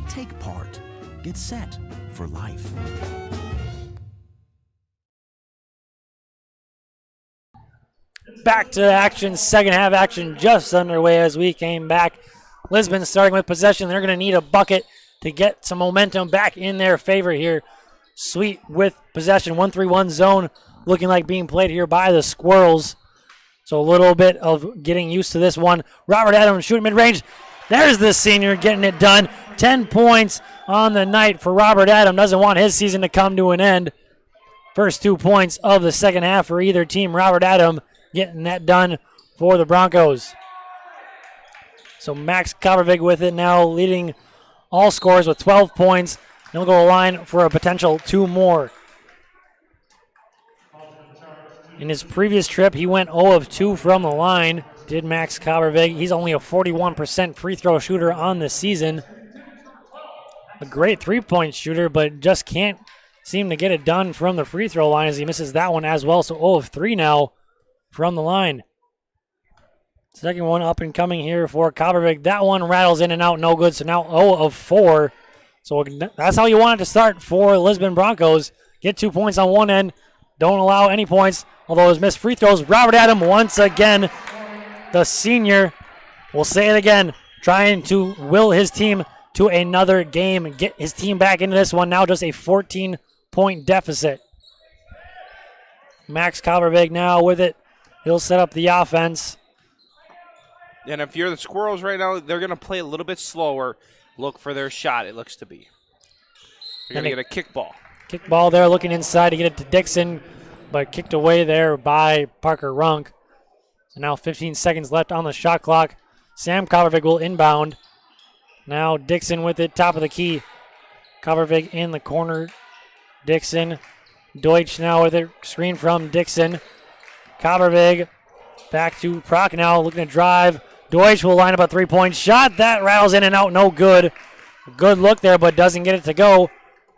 Take part. Get set for life. Back to action. Second half action just underway as we came back. Lisbon starting with possession. They're going to need a bucket to get some momentum back in their favor here. Sweet with possession. 1-3-1 zone looking like being played here by the Squirrels. So a little bit of getting used to this one. Robert Adams shooting mid-range. There's the senior getting it done. 10 points on the night for Robert Adam. Doesn't want his season to come to an end. First 2 points of the second half for either team. Robert Adam getting that done for the Broncos. So Max Koppervig with it now, leading all scores with 12 points. He'll go to the line for a potential 2 more. In his previous trip, he went 0 of 2 from the line. Did Max Koppervig. He's only a 41% free throw shooter on the season. A great three-point shooter, but just can't seem to get it done from the free throw line as he misses that one as well. So 0 of 3 now from the line. Second one up and coming here for Koppervig. That one rattles in and out, no good. So now 0 of 4. So that's how you want it to start for Lisbon Broncos. Get 2 points on one end. Don't allow any points, although his missed free throws. Robert Adam once again, the senior, will say it again, trying to will his team to another game and get his team back into this one. Now just a 14-point deficit. Max Koppervig now with it. He'll set up the offense. And if you're the Squirrels right now, they're going to play a little bit slower. Look for their shot, it looks to be. They're going to get a kickball. Kickball there, looking inside to get it to Dixon, but kicked away there by Parker Runk. So now 15 seconds left on the shot clock. Sam Koppervig will inbound. Now Dixon with it, top of the key. Koppervig in the corner. Dixon. Deutsch now with it, screen from Dixon. Koppervig back to Proc now, looking to drive. Deutsch will line up a three-point shot. That rattles in and out, no good. Good look there, but doesn't get it to go.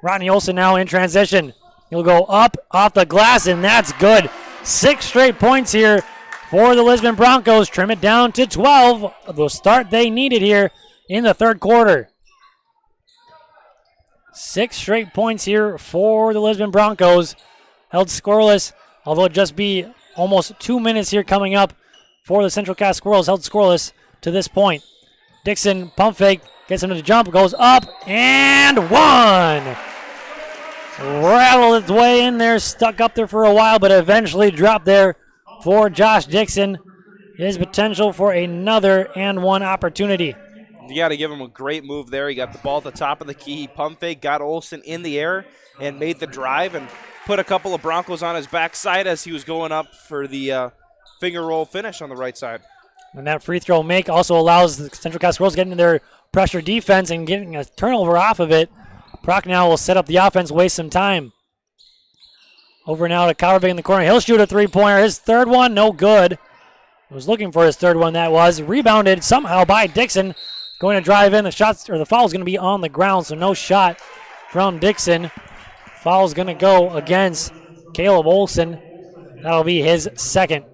Rodney Olson now in transition. He'll go up, off the glass, and that's good. 6 straight points here for the Lisbon Broncos. Trim it down to 12. The start they needed here in the third quarter. 6 straight points here for the Lisbon Broncos. Held scoreless, although it just be almost 2 minutes here coming up for the Central Cass Squirrels. Held scoreless to this point. Dixon pump fake, gets him to jump, goes up, and one. Rattled its way in there, stuck up there for a while, but eventually dropped there for Josh Dixon. His potential for another and one opportunity. You got to give him a great move there. He got the ball at the top of the key. He pump fake, got Olsen in the air, and made the drive and put a couple of Broncos on his backside as he was going up for the finger roll finish on the right side. And that free throw make also allows the Central Cass Squirrels getting into their pressure defense and getting a turnover off of it. Prochnow will set up the offense, waste some time. Over now to Cowervig in the corner. He'll shoot a three-pointer. His third one, no good. He was looking for his third one, that was. Rebounded somehow by Dixon. Going to drive in. The foul is going to be on the ground, so no shot from Dixon. Foul's going to go against Caleb Olsen. That'll be his second.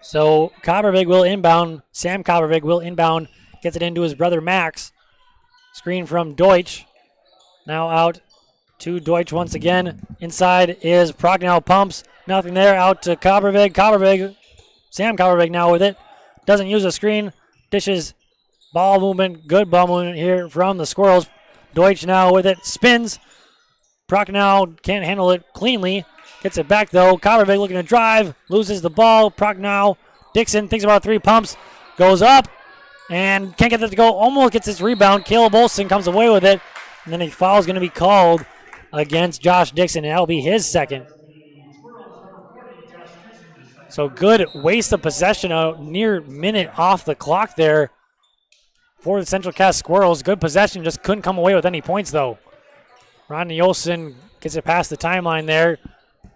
So Cowervig will inbound. Sam Cowervig will inbound. Gets it into his brother Max. Screen from Deutsch. Now out to Deutsch once again. Inside is Prochnow, pumps. Nothing there. Out to Cowervig. Sam Cowervig now with it. Doesn't use a screen. Dishes. Ball movement. Good ball movement here from the Squirrels. Deutsch now with it. Spins. Prochnow can't handle it cleanly. Gets it back though. Cowervig looking to drive. Loses the ball. Prochnow. Dixon thinks about 3 pumps. Goes up. And can't get that to go. Almost gets his rebound. Caleb Olsen comes away with it. And then a foul is going to be called against Josh Dixon. And that'll be his second. So good waste of possession. A near minute off the clock there for the Central Cass Squirrels. Good possession. Just couldn't come away with any points though. Rodney Olsen gets it past the timeline there.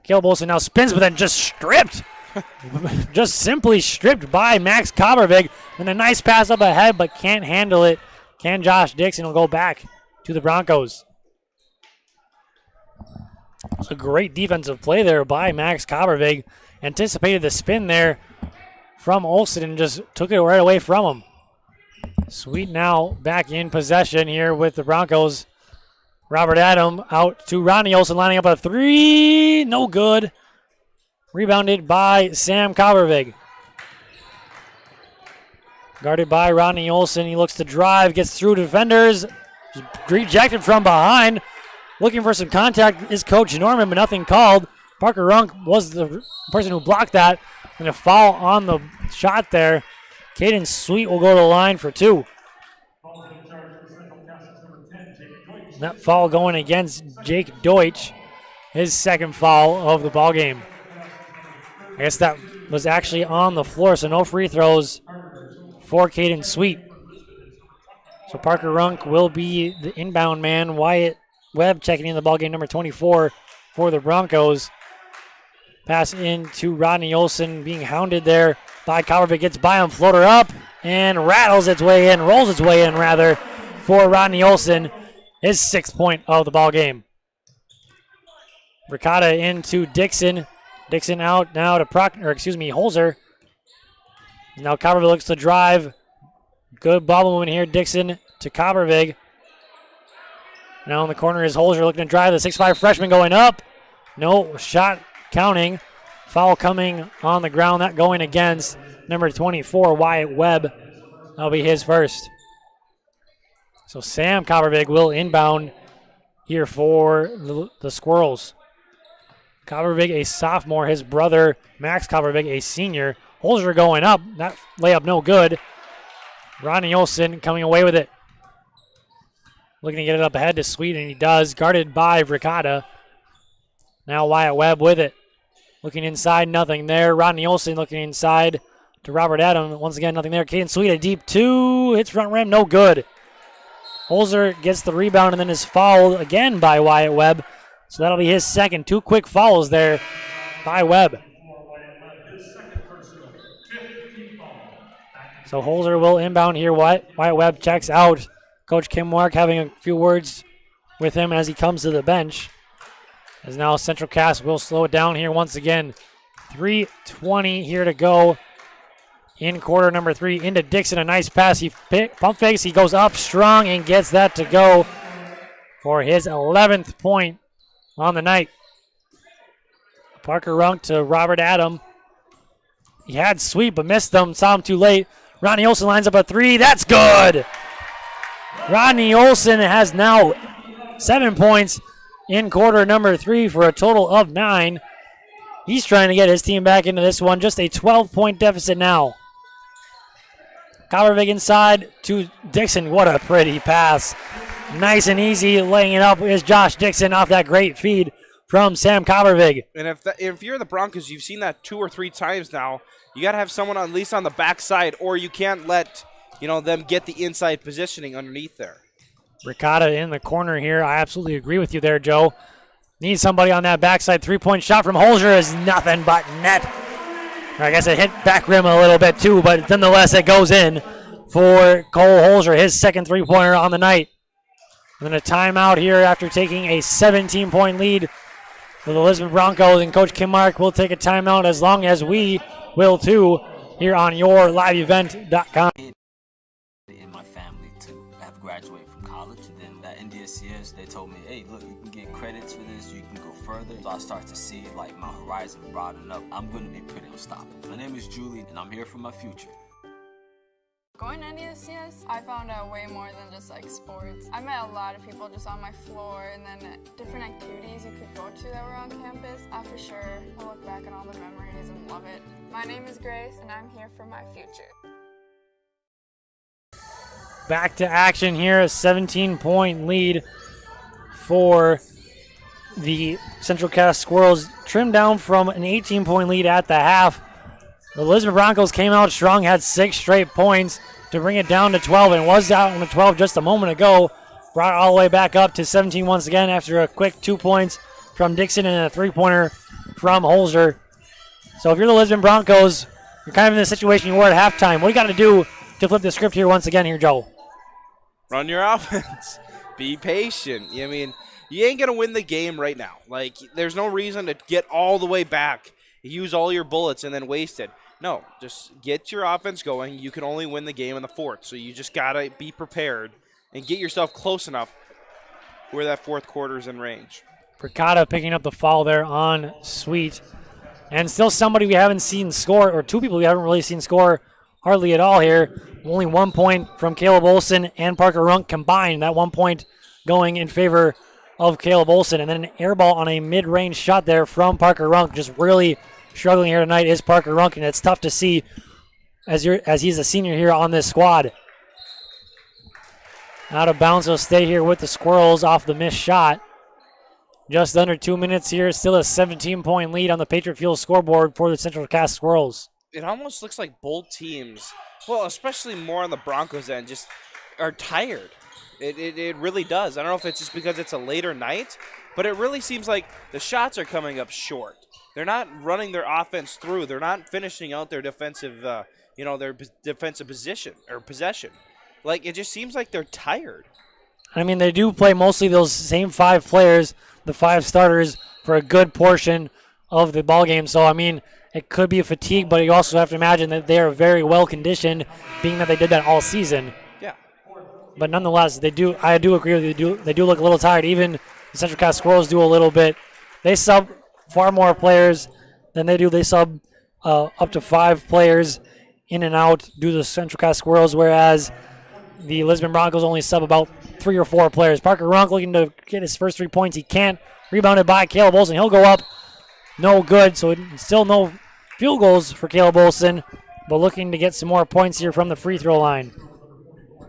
Caleb Olsen now spins, but then just stripped. Just simply stripped by Max Cowervig. And a nice pass up ahead, but can't handle it. Can Josh Dixon will go back to the Broncos. It's a great defensive play there by Max Cowervig. Anticipated the spin there from Olsen and just took it right away from him. Sweet now back in possession here with the Broncos. Robert Adam out to Rodney Olsen, lining up a 3. No good. Rebounded by Sam Cowervig. Guarded by Rodney Olsen. He looks to drive, gets through defenders. Rejected from behind. Looking for some contact is Coach Norman, but nothing called. Parker Runk was the person who blocked that. And a foul on the shot there. Caden Sweet will go to the line for 2. That foul going against Jake Deutsch. His second foul of the ball game. I guess that was actually on the floor, so no free throws for Caden Sweet. So Parker Runk will be the inbound man. Wyatt Webb checking in the ball game, number 24 for the Broncos. Pass in to Rodney Olsen, being hounded there by Cowervig. Gets by him, floater up, and rolls its way in rather, for Rodney Olsen. His 6th point of the ball game. Ricotta into Dixon. Dixon out now to Holzer. Now Cowervig looks to drive. Good ball movement here. Dixon to Cowervig. Now in the corner is Holzer looking to drive. The 6'5 freshman going up. No shot counting. Foul coming on the ground. That going against number 24, Wyatt Webb. That'll be his first. So Sam Cowervig will inbound here for the Squirrels. Cowervig, a sophomore. His brother, Max Cowervig, a senior. Holzer going up. That layup no good. Rodney Olsen coming away with it. Looking to get it up ahead to Sweet, and he does. Guarded by Ricotta. Now Wyatt Webb with it. Looking inside, nothing there. Rodney Olsen looking inside to Robert Adam. Once again, nothing there. Caden Sweet, a deep 2. Hits front rim, no good. Holzer gets the rebound and then is fouled again by Wyatt Webb. So that'll be his second. 2 quick fouls there by Webb. So Holzer will inbound here. Wyatt Webb checks out. Coach Kim Mark having a few words with him as he comes to the bench. As now Central Cass will slow it down here once again. 3:20 here to go in quarter number 3. Into Dixon, a nice pass. He pump fakes. He goes up strong and gets that to go for his 11th point on the night. Parker Runk to Robert Adam. He had sweep but missed them. Saw him too late. Rodney Olson lines up a 3. That's good. Rodney Olson has now 7 points in quarter number 3 for a total of 9. He's trying to get his team back into this one. Just a 12-point deficit now. Coppervig inside to Dixon. What a pretty pass. Nice and easy. Laying it up is Josh Dixon off that great feed from Sam Coppervig. And if you're the Broncos, you've seen that 2 or 3 times now. You got to have someone at least on the backside, or you can't let them get the inside positioning underneath there. Ricotta in the corner here. I absolutely agree with you there, Joe. Need somebody on that backside. 3-point shot from Holzer is nothing but net. I guess it hit back rim a little bit too, but nonetheless it goes in for Cole Holzer, his second 3-pointer on the night. And then a timeout here after taking a 17-point lead for the Lisbon Broncos, and Coach Kim Mark will take a timeout as long as we will too here on YourLiveEvent.com. In my family to have graduated from college, and then at NDSCS they told me, hey, look, you can get credits for this, you can go further. So I start to see like my horizon broaden up. I'm going to be pretty unstoppable. My name is Julie, and I'm here for my future. Going to NDSCS, I found out way more than just like sports. I met a lot of people just on my floor, and then different activities you could go to that were on campus. For sure, I'll look back on all the memories and love it. My name is Grace, and I'm here for my future. Back to action here, a 17-point lead for the Central Cass Squirrels, trimmed down from an 18-point lead at the half. The Lisbon Broncos came out strong, had 6 straight points to bring it down to 12, and was down to 12 just a moment ago. Brought it all the way back up to 17 once again after a quick 2 points from Dixon and a 3-pointer from Holzer. So if you're the Lisbon Broncos, you're kind of in the situation you were at halftime. What do you got to do to flip the script here once again here, Joe? Run your offense. Be patient. I mean, you ain't going to win the game right now. Like, there's no reason to get all the way back, use all your bullets, and then waste it. No, just get your offense going. You can only win the game in the fourth, so you just got to be prepared and get yourself close enough where that fourth quarter is in range. Ricotta picking up the foul there on Sweet. And still somebody we haven't seen score, or 2 people we haven't really seen score hardly at all here. Only 1 point from Caleb Olson and Parker Runk combined. That 1 point going in favor of Caleb Olson. And then an air ball on a mid-range shot there from Parker Runk. Just really struggling here tonight is Parker Runk, and it's tough to see as he's a senior here on this squad. Out of bounds, he'll stay here with the Squirrels off the missed shot. Just under 2 minutes here, still a 17-point lead on the Patriot Field scoreboard for the Central Cass Squirrels. It almost looks like both teams, well, especially more on the Broncos end, just are tired. It really does. I don't know if it's just because it's a later night, but it really seems like the shots are coming up short. They're not running their offense through. They're not finishing out their defensive, their defensive position or possession. Like, it just seems like they're tired. I mean, they do play mostly those same 5 players, the 5 starters, for a good portion of the ball game. So, I mean, it could be a fatigue, but you also have to imagine that they are very well conditioned, being that they did that all season. Yeah. But nonetheless, I do agree with you. They do look a little tired. Even the Central Cass Squirrels do a little bit. They sub far more players than they do. They sub up to 5 players in and out due to the Central Cass Squirrels, whereas the Lisbon Broncos only sub about 3 or 4 players. Parker Runk looking to get his first 3 points. He can't. Rebounded by Caleb Olson. He'll go up. No good. So still no field goals for Caleb Olson, but looking to get some more points here from the free throw line.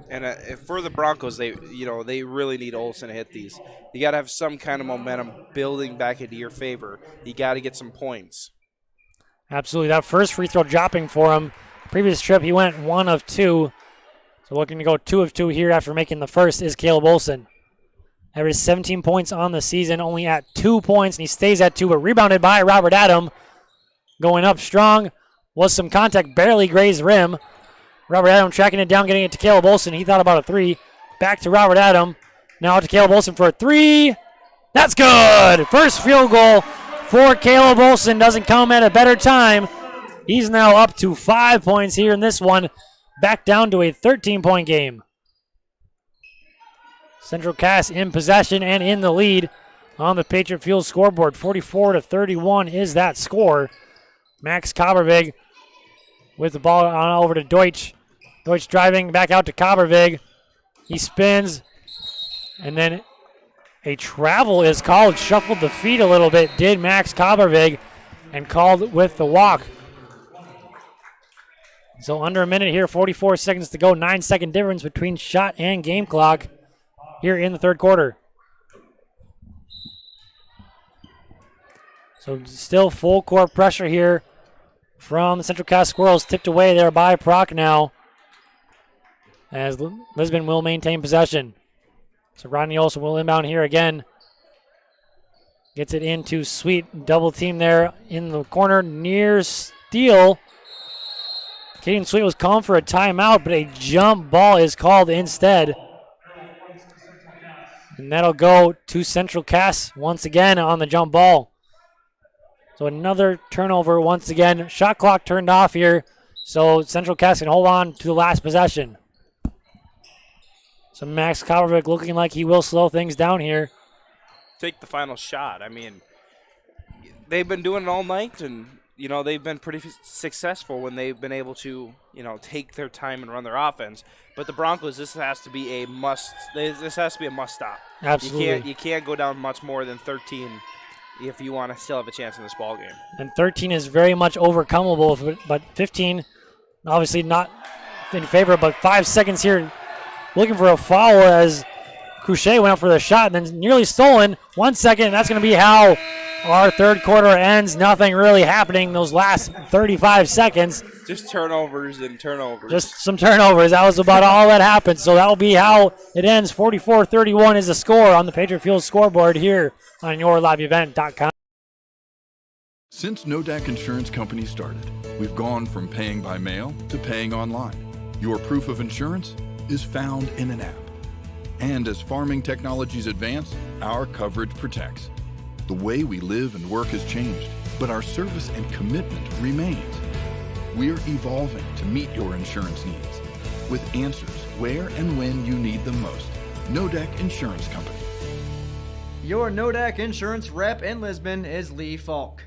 And for the Broncos, they really need Olson to hit these. You got to have some kind of momentum building back into your favor. You got to get some points. Absolutely. That first free throw dropping for him. Previous trip, he went 1 of 2. So looking to go 2 of 2 here after making the first is Caleb Olson. Averaged 17 points on the season, only at 2 points, and he stays at 2, but rebounded by Robert Adam. Going up strong. Was some contact, barely grazed rim. Robert Adam tracking it down, getting it to Caleb Olson. He thought about a 3. Back to Robert Adam. Now to Caleb Olson for a 3. That's good. First field goal for Caleb Olson. Doesn't come at a better time. He's now up to 5 points here in this one. Back down to a 13-point game. Central Cass in possession and in the lead on the Patriot Fuel scoreboard. 44-31 is that score. Max Kabervig with the ball on over to Deutsch. Deutsch driving back out to Kabervig. He spins, and then a travel is called. Shuffled the feet a little bit, did Max Kabervig, and called with the walk. So under a minute here, 44 seconds to go. 9-second difference between shot and game clock here in the third quarter. So still full court pressure here from the Central Cass Squirrels. Tipped away there by Prochnow as Lisbon will maintain possession. So Rodney Olson will inbound here again. Gets it into Sweet. Double team there in the corner near steal. Caden Sweet was calling for a timeout, but a jump ball is called instead. And that'll go to Central Cass once again on the jump ball. So another turnover once again. Shot clock turned off here, so Central Cass can hold on to the last possession. So Max Kabervig looking like he will slow things down here. Take the final shot. I mean, they've been doing it all night, and they've been pretty successful when they've been able to take their time and run their offense. But the Broncos, this has to be a must. This has to be a must stop. Absolutely. You can't go down much more than 13 if you want to still have a chance in this ball game. And 13 is very much overcomable, but 15 obviously not in favor. But 5 seconds here, looking for a foul as Couchet went up for the shot and then nearly stolen. 1 second, and that's going to be how our third quarter ends. Nothing really happening those last 35 seconds. Just turnovers and turnovers. Just some turnovers. That was about all that happened. So that will be how it ends. 44-31 is the score on the Patriot Fuel scoreboard here on YourLiveEvent.com. Since Nodak Insurance Company started, we've gone from paying by mail to paying online. Your proof of insurance is found in an app. And as farming technologies advance, our coverage protects. The way we live and work has changed, but our service and commitment remains. We're evolving to meet your insurance needs with answers where and when you need them most. Nodak Insurance Company. Your Nodak Insurance rep in Lisbon is Lee Falk.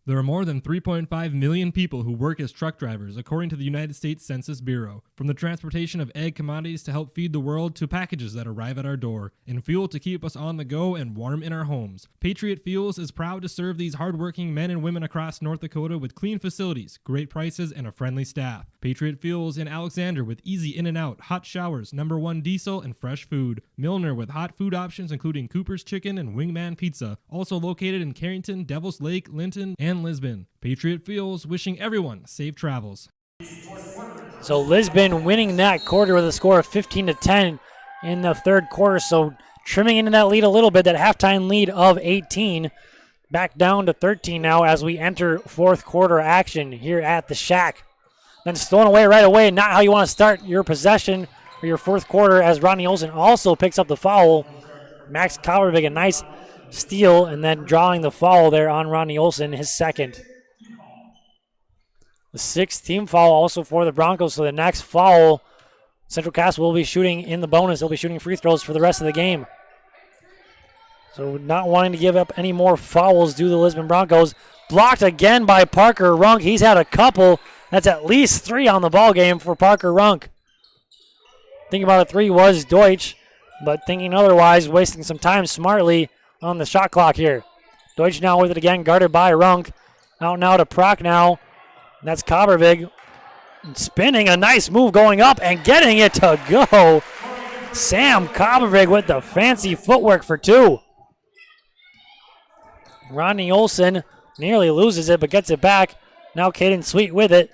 There are more than 3.5 million people who work as truck drivers, according to the United States Census Bureau. From the transportation of egg commodities to help feed the world to packages that arrive at our door, and fuel to keep us on the go and warm in our homes. Patriot Fuels is proud to serve these hardworking men and women across North Dakota with clean facilities, great prices, and a friendly staff. Patriot Fuels in Alexander with easy in and out, hot showers, #1 diesel, and fresh food. Milner with hot food options including Cooper's Chicken and Wingman Pizza. Also located in Carrington, Devils Lake, Linton, and Lisbon. Patriot Fuels wishing everyone safe travels. So Lisbon winning that quarter with a score of 15-10 in the third quarter. So trimming into that lead a little bit, that halftime lead of 18. Back down to 13 now as we enter fourth quarter action here at the Shack. Then stolen away right away. Not how you want to start your possession for your fourth quarter, as Rodney Olson also picks up the foul. Max Kabervig, a nice steal, and then drawing the foul there on Rodney Olson, his second. The sixth team foul also for the Broncos. So the next foul, Central Cass will be shooting in the bonus. They'll be shooting free throws for the rest of the game. So not wanting to give up any more fouls due to the Lisbon Broncos. Blocked again by Parker Runk. He's had a couple. That's at least 3 on the ball game for Parker Runk. Thinking about a 3 was Deutsch, but thinking otherwise, wasting some time smartly on the shot clock here. Deutsch now with it again, guarded by Runk. Out now to Prochnow. That's Kabervig spinning, a nice move going up and getting it to go. Sam Kabervig with the fancy footwork for 2. Rodney Olson nearly loses it but gets it back. Now Caden Sweet with it.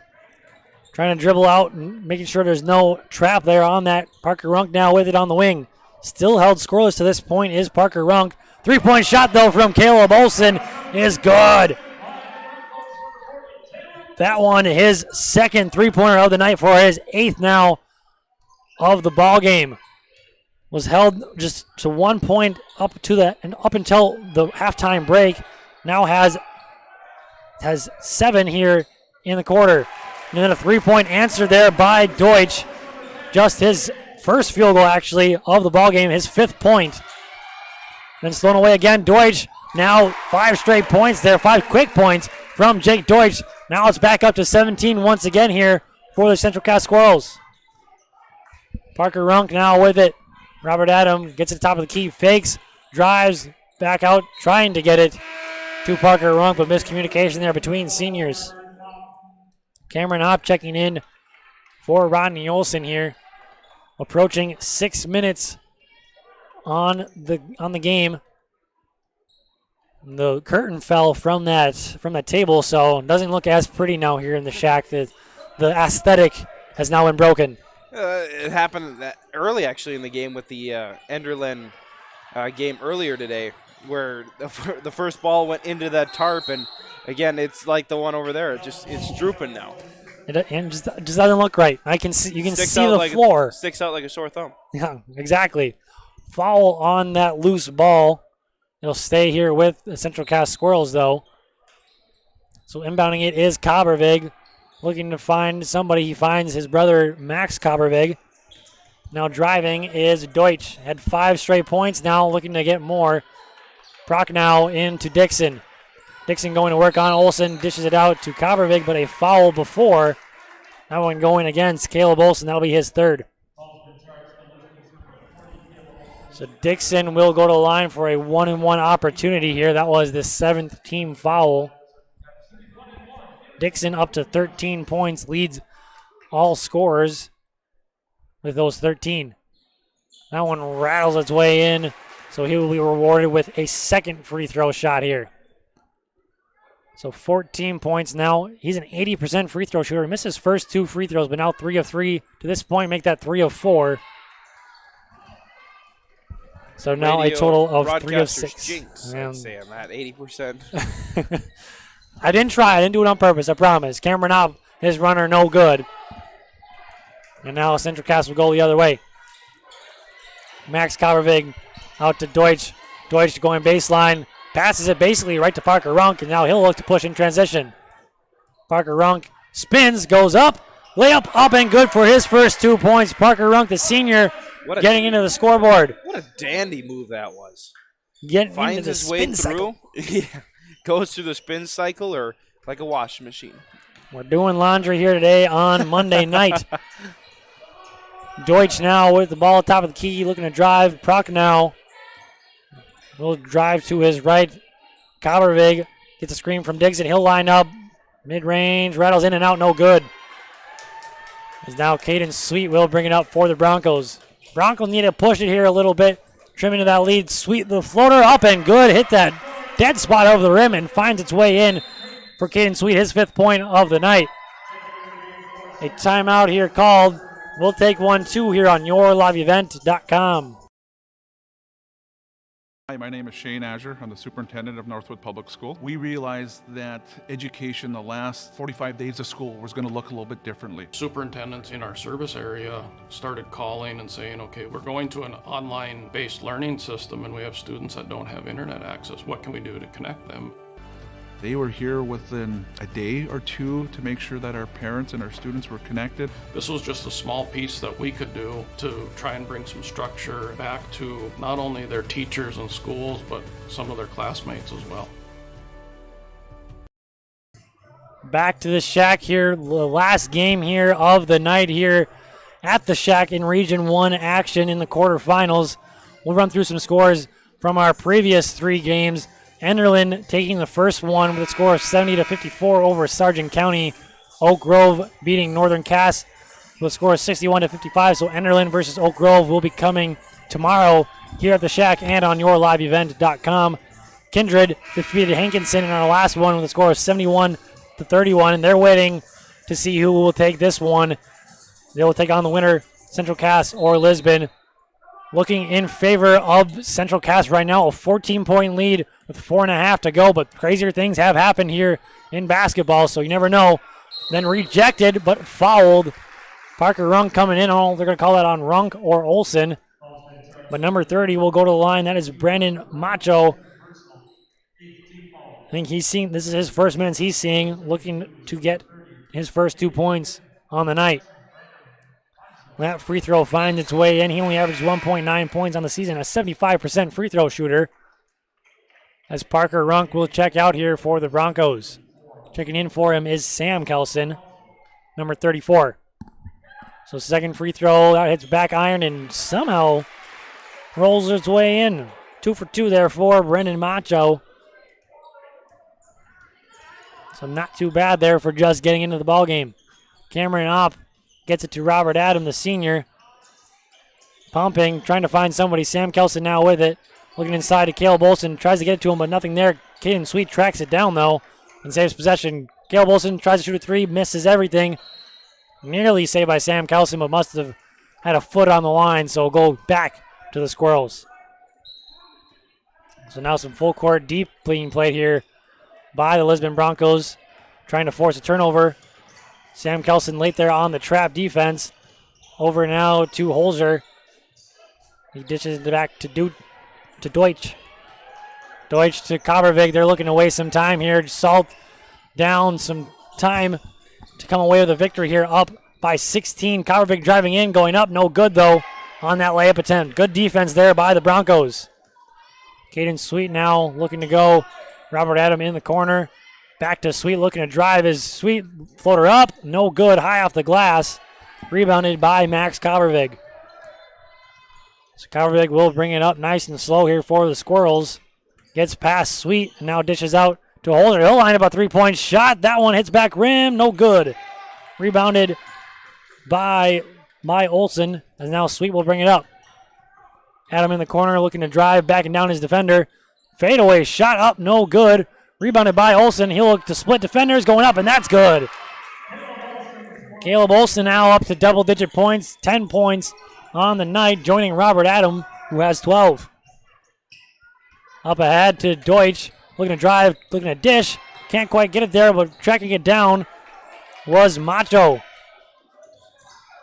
Trying to dribble out and making sure there's no trap there on that. Parker Runk now with it on the wing. Still held scoreless to this point is Parker Runk. 3-point shot though from Caleb Olson is good. That one, his second 3-pointer of the night for his 8th now of the ball game. was held just to 1 point up until the halftime break. Now has 7 here in the quarter. And then a 3-point answer there by Deutsch. Just his first field goal, actually, of the ball game, his 5th point. Then thrown away again. Deutsch now 5 straight points there, 5 quick points from Jake Deutsch. Now it's back up to 17 once again here for the Central Cass Squirrels. Parker Runk now with it. Robert Adam gets to the top of the key, fakes, drives back out, trying to get it to Parker Runk, but miscommunication there between seniors. Cameron Opp checking in for Rodney Olson here. Approaching 6 minutes on the game. The curtain fell from that table, so it doesn't look as pretty now here in the shack. The aesthetic has now been broken. It happened early, actually, in the game with the Enderlin game earlier today, where the first ball went into that tarp, and again, it's like the one over there. It's drooping now. It just doesn't look right. You can see the floor. Sticks out like a sore thumb. Yeah, exactly. Foul on that loose ball. It'll stay here with the Central Cass Squirrels, though. So inbounding it is Kabervig. Looking to find somebody. He finds his brother, Max Kabervig. Now driving is Deutsch. Had 5 straight points. Now looking to get more. Prochnow into Dixon. Dixon going to work on Olson. Dishes it out to Kabervig, but a foul before. That one going against Caleb Olson. That'll be his 3rd. So Dixon will go to the line for a 1-and-1 opportunity here. That was the 7th team foul. Dixon up to 13 points, leads all scorers with those 13. That one rattles its way in, so he will be rewarded with a 2nd free throw shot here. So 14 points now. He's an 80% free throw shooter. He missed his first 2 free throws, but now 3 of 3 to this point, make that 3 of 4. So now a total of 3 of 6. Jinx, I'd say I'm at 80%. I didn't try. I didn't do it on purpose, I promise. Cameron Opp, his runner, no good. And now Central Cass will go the other way. Max Kabervig out to Deutsch. Deutsch going baseline. Passes it basically right to Parker Runk, and now he'll look to push in transition. Parker Runk spins, goes up. Layup up and good for his first 2 points. Parker Runk, the senior, getting into the scoreboard. What a dandy move that was. Finds into the his way through. Yeah. Goes through the spin cycle or like a washing machine. We're doing laundry here today on Monday night. Deutsch now with the ball at top of the key, looking to drive. Prochnow will drive to his right. Kabervig gets a screen from Dixon. He'll line up. Mid-range, rattles in and out, no good. As now Caden Sweet will bring it up for the Broncos. Broncos need to push it here a little bit. Trim into that lead. Sweet, the floater up and good. Hit that dead spot over the rim and finds its way in for Caden Sweet, his 5th point of the night. A timeout here called. We'll take 1-2 here on yourliveevent.com. Hi, my name is Shane Azure. I'm the superintendent of Northwood Public School. We realized that education the last 45 days of school was going to look a little bit differently. Superintendents in our service area started calling and saying, okay, we're going to an online-based learning system and we have students that don't have internet access. What can we do to connect them? They were here within a day or 2 to make sure that our parents and our students were connected. This was just a small piece that we could do to try and bring some structure back to not only their teachers and schools, but some of their classmates as well. Back to the Shack here, the last game here of the night here at the Shack in Region 1 action in the quarterfinals. We'll run through some scores from our previous 3 games. Enderlin taking the first one with a score of 70-54 over Sargent County. Oak Grove beating Northern Cass with a score of 61-55. So Enderlin versus Oak Grove will be coming tomorrow here at the Shack and on yourliveevent.com. Kindred defeated Hankinson in our last one with a score of 71-31, and they're waiting to see who will take this one. They will take on the winner, Central Cass or Lisbon. Looking in favor of Central Cass right now, a 14-point lead with 4.5 to go, but crazier things have happened here in basketball, so you never know. Then rejected, but fouled. Parker Runk coming in. I don't know if they're going to call that on Runk or Olson. But number 30 will go to the line. That is Brandon Macho. I think he's seeing, this is his first minutes he's seeing, looking to get his first 2 points on the night. That free throw finds its way in. He only averaged 1.9 points on the season, a 75% free throw shooter. As Parker Runk will check out here for the Broncos. Checking in for him is Sam Kelson, number 34. So second free throw, that hits back iron and somehow rolls its way in. 2 for 2 there for Brendan Macho. So not too bad there for just getting into the ballgame. Cameron Opp gets it to Robert Adam, the senior. Pumping, trying to find somebody. Sam Kelson now with it. Looking inside to Caleb Olsen. Tries to get it to him, but nothing there. Caden Sweet tracks it down, though, and saves possession. Caleb Olsen tries to shoot a three, misses everything. Nearly saved by Sam Kelson, but must have had a foot on the line, so go back to the Squirrels. So now some full court deep being played here by the Lisbon Broncos, trying to force a turnover. Sam Kelson late there on the trap defense. Over now to Holzer. He dishes it back to Deutsch. Deutsch to Kabervig. They're looking to waste some time here. Salt down some time to come away with a victory here, up by 16. Kabervig driving in, going up. No good, though, on that layup attempt. Good defense there by the Broncos. Caden Sweet now looking to go. Robert Adam in the corner. Back to Sweet looking to drive. His Sweet floater up. No good. High off the glass. Rebounded by Max Kabervig. So Kabervig will bring it up nice and slow here for the Squirrels. Gets past Sweet and now dishes out to Holder. He'll line up a three-point shot. That one hits back rim. No good. Rebounded by Olsen. And now Sweet will bring it up. Adam in the corner looking to drive, backing down his defender. Fadeaway shot up, no good. Rebounded by Olsen. He'll look to split defenders, going up, and that's good. Caleb Olsen now up to double-digit points, 10 points on the night, joining Robert Adam, who has 12. Up ahead to Deutsch, looking to drive, looking to dish. Can't quite get it there, but tracking it down was Macho.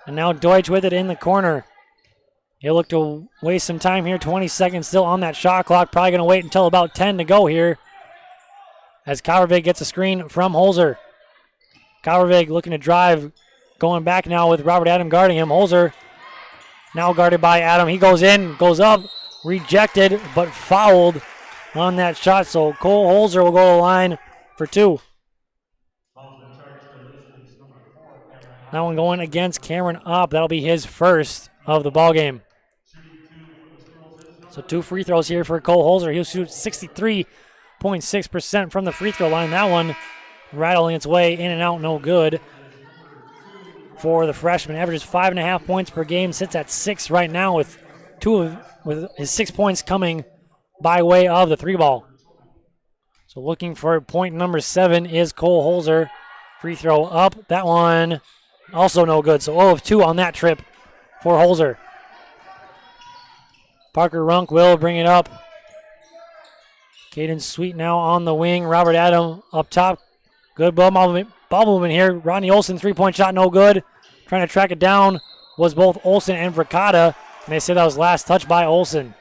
And now Deutsch with it in the corner. He'll look to waste some time here. 20 seconds still on that shot clock. Probably going to wait until about 10 to go here. As Kabervig gets a screen from Holzer. Kabervig looking to drive. Going back now with Robert Adam guarding him. Holzer now guarded by Adam. He goes in, goes up. Rejected, but fouled on that shot. So Cole Holzer will go to the line for 2. That one going against Cameron Opp. That'll be his first of the ballgame. So 2 free throws here for Cole Holzer. He'll shoot 63.6% from the free throw line. That one rattling its way in and out, no good for the freshman. Averages 5.5 points per game. Sits at 6 right now with his 6 points coming by way of the 3-ball. So looking for point number 7 is Cole Holzer. Free throw up. That one also no good. So 0 of 2 on that trip for Holzer. Parker Runk will bring it up. Caden Sweet now on the wing. Robert Adam up top. Good ball movement here. Rodney Olsen, 3-point shot, no good. Trying to track it down was both Olsen and Vricata. And they say that was last touch by Olsen.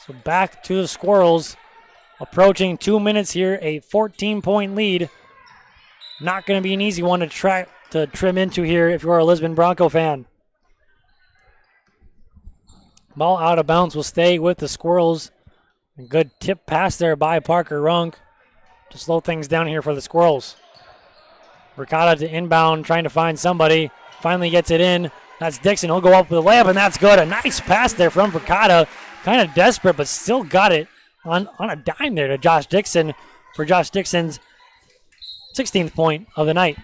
So back to the Squirrels. Approaching 2 minutes here. A 14-point lead. Not going to be an easy one to trim into here if you're a Lisbon Bronco fan. Ball out of bounds will stay with the Squirrels. A good tip pass there by Parker Runk to slow things down here for the Squirrels. Vricata to inbound, trying to find somebody. Finally gets it in. That's Dixon. He'll go up with a layup, and that's good. A nice pass there from Vricata. Kind of desperate, but still got it on a dime there to Josh Dixon for Josh Dixon's 16th point of the night.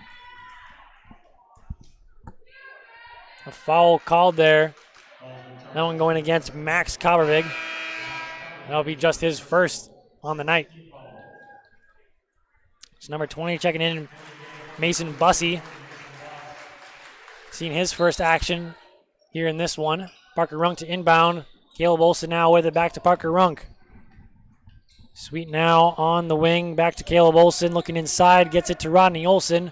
A foul called there. That one going against Max Kabervig. That'll be just his first on the night. It's number 20 checking in, Mason Bussey. Seeing his first action here in this one. Parker Runk to inbound. Caleb Olsen now with it back to Parker Runk. Sweet now on the wing. Back to Caleb Olsen. Looking inside. Gets it to Rodney Olsen.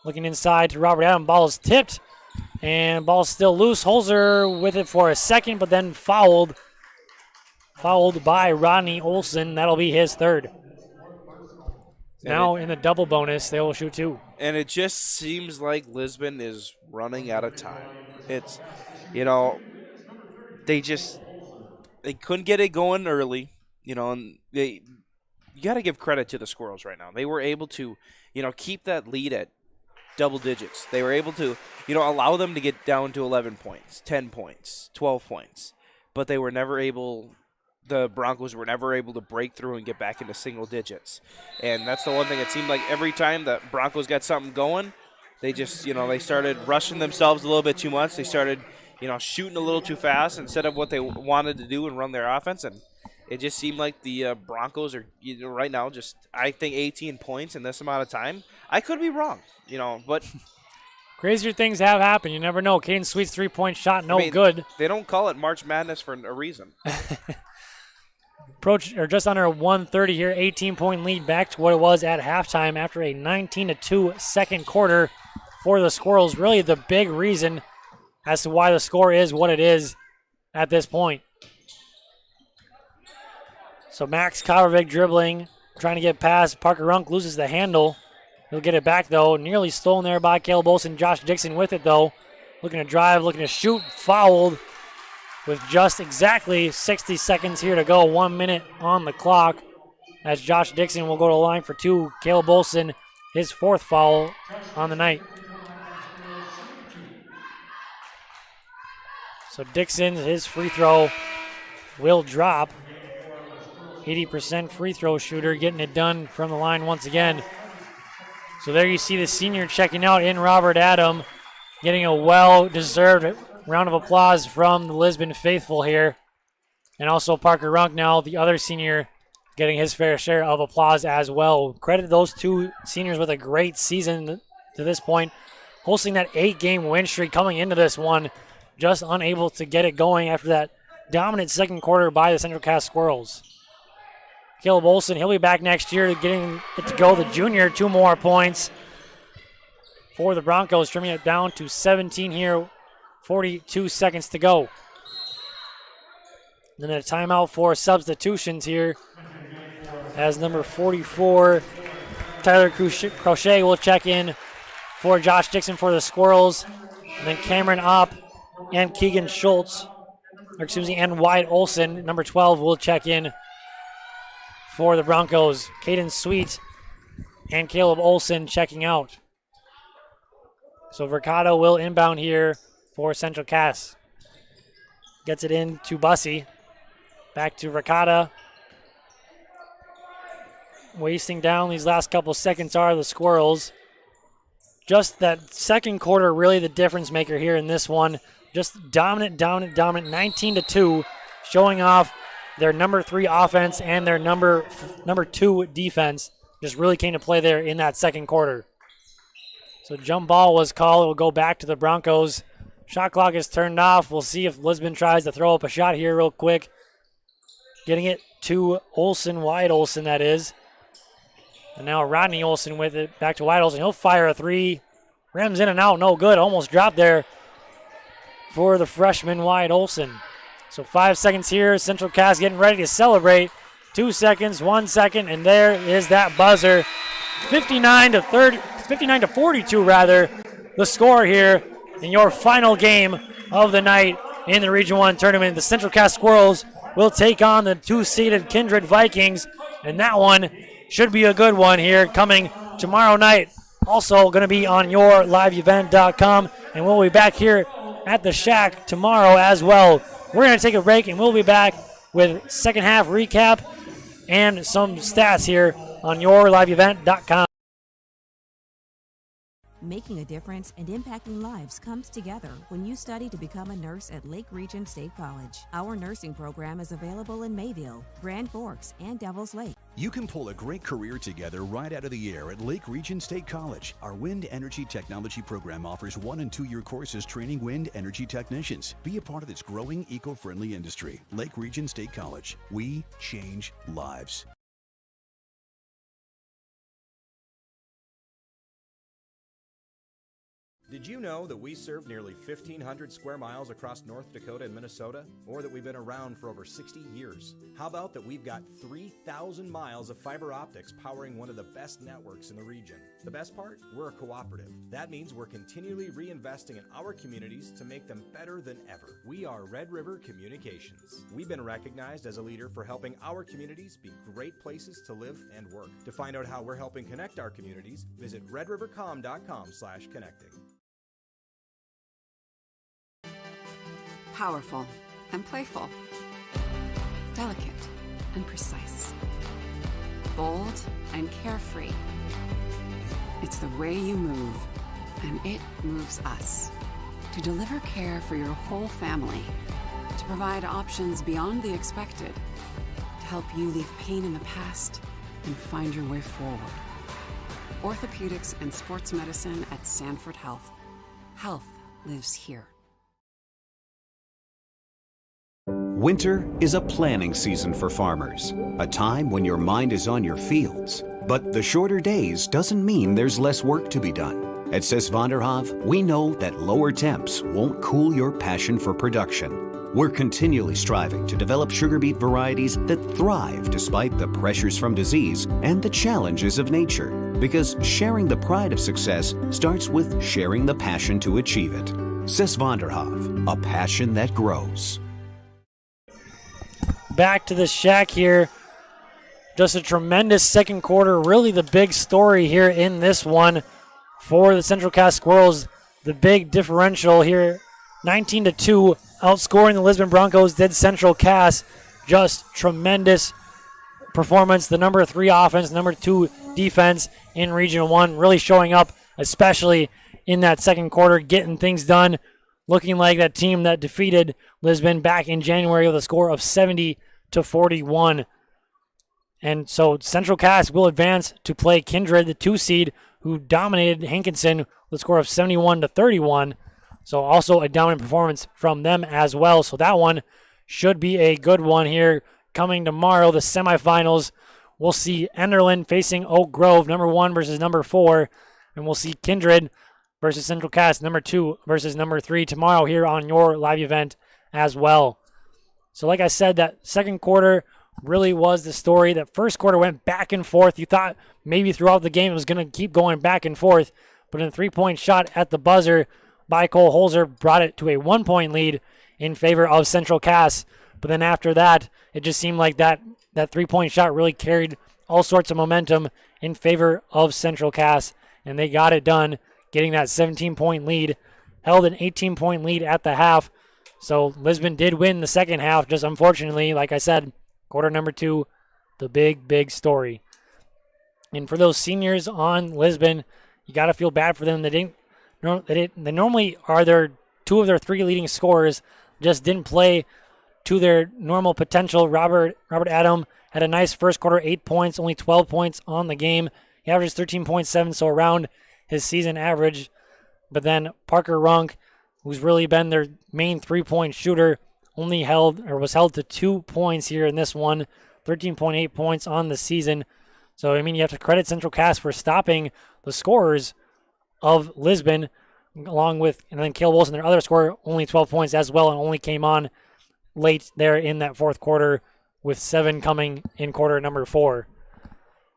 Looking inside to Robert Adam. Ball is tipped. And ball's still loose. Holzer with it for a second, but then fouled. Fouled by Rodney Olson. That'll be his third. Now in the double bonus, they will shoot 2. And it just seems like Lisbon is running out of time. It's, they couldn't get it going early, and you got to give credit to the Squirrels right now. They were able to, keep that lead at double digits. They were able to, allow them to get down to 11 points, 10 points, 12 points. But they were never able, the Broncos were never able to break through and get back into single digits. And that's the one thing it seemed like every time the Broncos got something going, they just, they started rushing themselves a little bit too much. They started, shooting a little too fast instead of what they wanted to do and run their offense. And it just seemed like the Broncos are, right now, just, I think 18 points in this amount of time. I could be wrong, but crazier things have happened. You never know. Caden Sweet's three-point shot, good. They don't call it March Madness for a reason. Approach, or just under 130 here, 18-point lead back to what it was at halftime after a 19-2 second quarter for the Squirrels. Really the big reason as to why the score is what it is at this point. So Max Kovarovic dribbling, trying to get past. Parker Runk loses the handle. He'll get it back, though. Nearly stolen there by Caleb Olson. Josh Dixon with it, though. Looking to drive, looking to shoot. Fouled with just exactly 60 seconds here to go. 1 minute on the clock as Josh Dixon will go to the line for 2. Caleb Olson, his 4th foul on the night. So Dixon, his free throw will drop. 80% free throw shooter, getting it done from the line once again. So there you see the senior checking out in Robert Adam, getting a well-deserved round of applause from the Lisbon faithful here. And also Parker Runk now, the other senior, getting his fair share of applause as well. Credit those 2 seniors with a great season to this point. Hosting that 8-game win streak coming into this one, just unable to get it going after that dominant second quarter by the Central Cass Squirrels. Caleb Olson, he'll be back next year getting it to go. The junior, 2 more points for the Broncos, trimming it down to 17 here. 42 seconds to go. Then a timeout for substitutions here as number 44, Tyler Crochet, will check in for Josh Dixon for the Squirrels. And then Cameron Opp and Keegan Schultz, and Wyatt Olson, number 12, will check in for the Broncos. Caden Sweet and Caleb Olson checking out. So Vercado will inbound here for Central Cass. Gets it in to Bussey. Back to Vercado. Wasting down these last couple seconds are the Squirrels. Just that second quarter really the difference maker here in this one. Just dominant, 19-2, showing off their number 3 offense and their number 2 defense. Just really came to play there in that second quarter. So jump ball was called. It will go back to the Broncos. Shot clock is turned off. We'll see if Lisbon tries to throw up a shot here real quick. Getting it to Olson, Wyatt Olson that is. And now Rodney Olson with it. Back to Wyatt Olson. He'll fire a 3. Rims in and out. No good. Almost dropped there for the freshman Wyatt Olson. So 5 seconds here. Central Cass getting ready to celebrate. 2 seconds, 1 second, and there is that buzzer. 59 to 42 rather. The score here in your final game of the night in the Region 1 tournament. The Central Cass Squirrels will take on the 2-seeded Kindred Vikings, and that one should be a good one here coming tomorrow night. Also going to be on yourliveevent.com, and we'll be back here at the Shack tomorrow as well. We're going to take a break, and we'll be back with second half recap and some stats here on yourliveevent.com. Making a difference and impacting lives comes together when you study to become a nurse at Lake Region State College. Our nursing program is available in Mayville, Grand Forks, and Devils Lake. You can pull a great career together right out of the air at Lake Region State College. Our wind energy technology program offers 1- and 2-year courses training wind energy technicians. Be a part of this growing eco-friendly industry. Lake Region State College. We change lives. Did you know that we serve nearly 1,500 square miles across North Dakota and Minnesota? Or that we've been around for over 60 years? How about that we've got 3,000 miles of fiber optics powering one of the best networks in the region? The best part? We're a cooperative. That means we're continually reinvesting in our communities to make them better than ever. We are Red River Communications. We've been recognized as a leader for helping our communities be great places to live and work. To find out how we're helping connect our communities, visit redrivercom.com/connecting. Powerful and playful. Delicate and precise. Bold and carefree. It's the way you move, and it moves us. To deliver care for your whole family. To provide options beyond the expected. To help you leave pain in the past and find your way forward. Orthopedics and sports medicine at Sanford Health. Health lives here. Winter is a planning season for farmers, a time when your mind is on your fields. But the shorter days doesn't mean there's less work to be done. At Sis van der Haaf, we know that lower temps won't cool your passion for production. We're continually striving to develop sugar beet varieties that thrive despite the pressures from disease and the challenges of nature. Because sharing the pride of success starts with sharing the passion to achieve it. Sis van der Haaf, a passion that grows. Back to the shack here. Just a tremendous second quarter. Really the big story here in this one for the Central Cass Squirrels. The big differential here, 19-2, outscoring the Lisbon Broncos did Central Cass. Just tremendous performance. The number 3 offense, number 2 defense in Region 1 really showing up, especially in that second quarter, getting things done. Looking like that team that defeated Lisbon back in January with a score of 70-41. And so Central Cass will advance to play Kindred, the 2 seed, who dominated Hankinson with a score of 71-31. So also a dominant performance from them as well. So that one should be a good one here. Coming tomorrow, the semifinals, we'll see Enderlin facing Oak Grove, number 1 versus number 4. And we'll see Kindred versus Central Cass, number 2 versus number 3 tomorrow here on your live event as well. So like I said, that second quarter really was the story. That first quarter went back and forth. You thought maybe throughout the game it was going to keep going back and forth, but in a 3-point shot at the buzzer by Cole Holzer brought it to a 1-point lead in favor of Central Cass. But then after that, it just seemed like that 3-point shot really carried all sorts of momentum in favor of Central Cass, and they got it done, getting that 17-point lead, held an 18-point lead at the half. So Lisbon did win the second half, just unfortunately, like I said, quarter number 2, the big story. And for those seniors on Lisbon, you got to feel bad for them. They normally are their 2 of their 3 leading scorers, just didn't play to their normal potential. Robert Adam had a nice first quarter, 8 points, only 12 points on the game. He averages 13.7, so around his season average. But then Parker Runk, who's really been their main 3-point shooter, only was held to 2 points here in this one, 13.8 points on the season. So, I mean, you have to credit Central Cass for stopping the scorers of Lisbon, along with, and then Caleb Wilson, their other scorer, only 12 points as well, and only came on late there in that fourth quarter, with 7 coming in quarter number 4.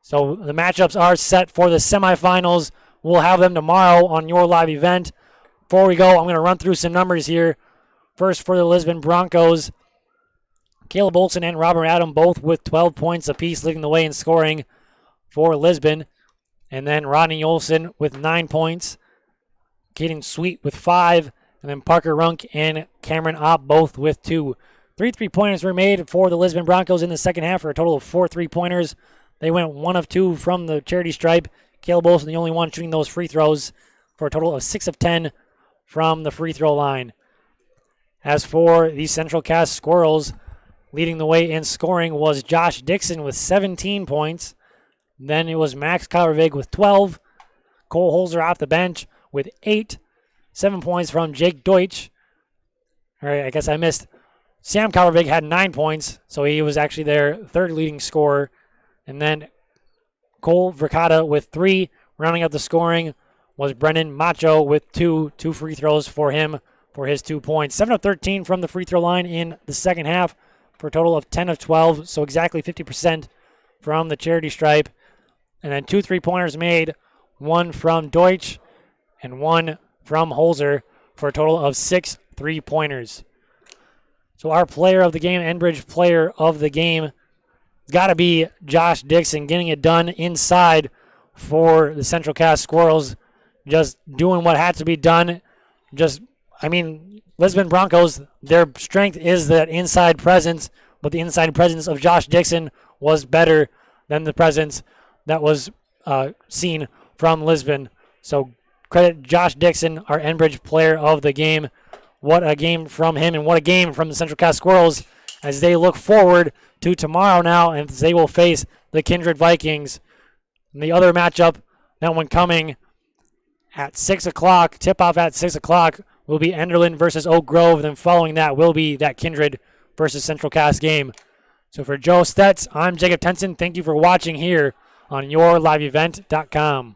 So the matchups are set for the semifinals. We'll have them tomorrow on your live event. Before we go, I'm going to run through some numbers here. First, for the Lisbon Broncos, Caleb Olson and Robert Adam both with 12 points apiece, leading the way in scoring for Lisbon. And then Rodney Olson with 9 points. Caden Sweet with 5. And then Parker Runk and Cameron Opp both with 2. 3 3-pointers were made for the Lisbon Broncos in the second half for a total of 4 3-pointers. They went 1 of 2 from the charity stripe. Caleb Olson, the only one shooting those free throws, for a total of 6 of 10 from the free throw line. As for the Central Cass Squirrels, leading the way in scoring was Josh Dixon with 17 points. Then it was Max Calvervig with 12. Cole Holzer off the bench with 8. 7 points from Jake Deutsch. All right, I guess I missed. Sam Calvervig had 9 points, so he was actually their third leading scorer. And then Cole Verkada with 3, rounding out the scoring was Brennan Macho with two free throws for him for his 2 points. 7 of 13 from the free throw line in the second half for a total of 10 of 12, so exactly 50% from the charity stripe. And then 2 3-pointers made, one from Deutsch and one from Holzer for a total of 6 3-pointers. So our player of the game, Enbridge player of the game, got to be Josh Dixon, getting it done inside for the Central Cass Squirrels, just doing what had to be done. Lisbon Broncos, their strength is that inside presence, but the inside presence of Josh Dixon was better than the presence that was seen from Lisbon. So credit Josh Dixon, our Enbridge player of the game. What a game from him, and what a game from the Central Cass Squirrels as they look forward to tomorrow now, and they will face the Kindred Vikings. And the other matchup, that one coming at 6 o'clock, tip-off at 6 o'clock, will be Enderlin versus Oak Grove. Then following that will be that Kindred versus Central Cass game. So for Joe Stetz, I'm Jacob Tenson. Thank you for watching here on YourLiveEvent.com.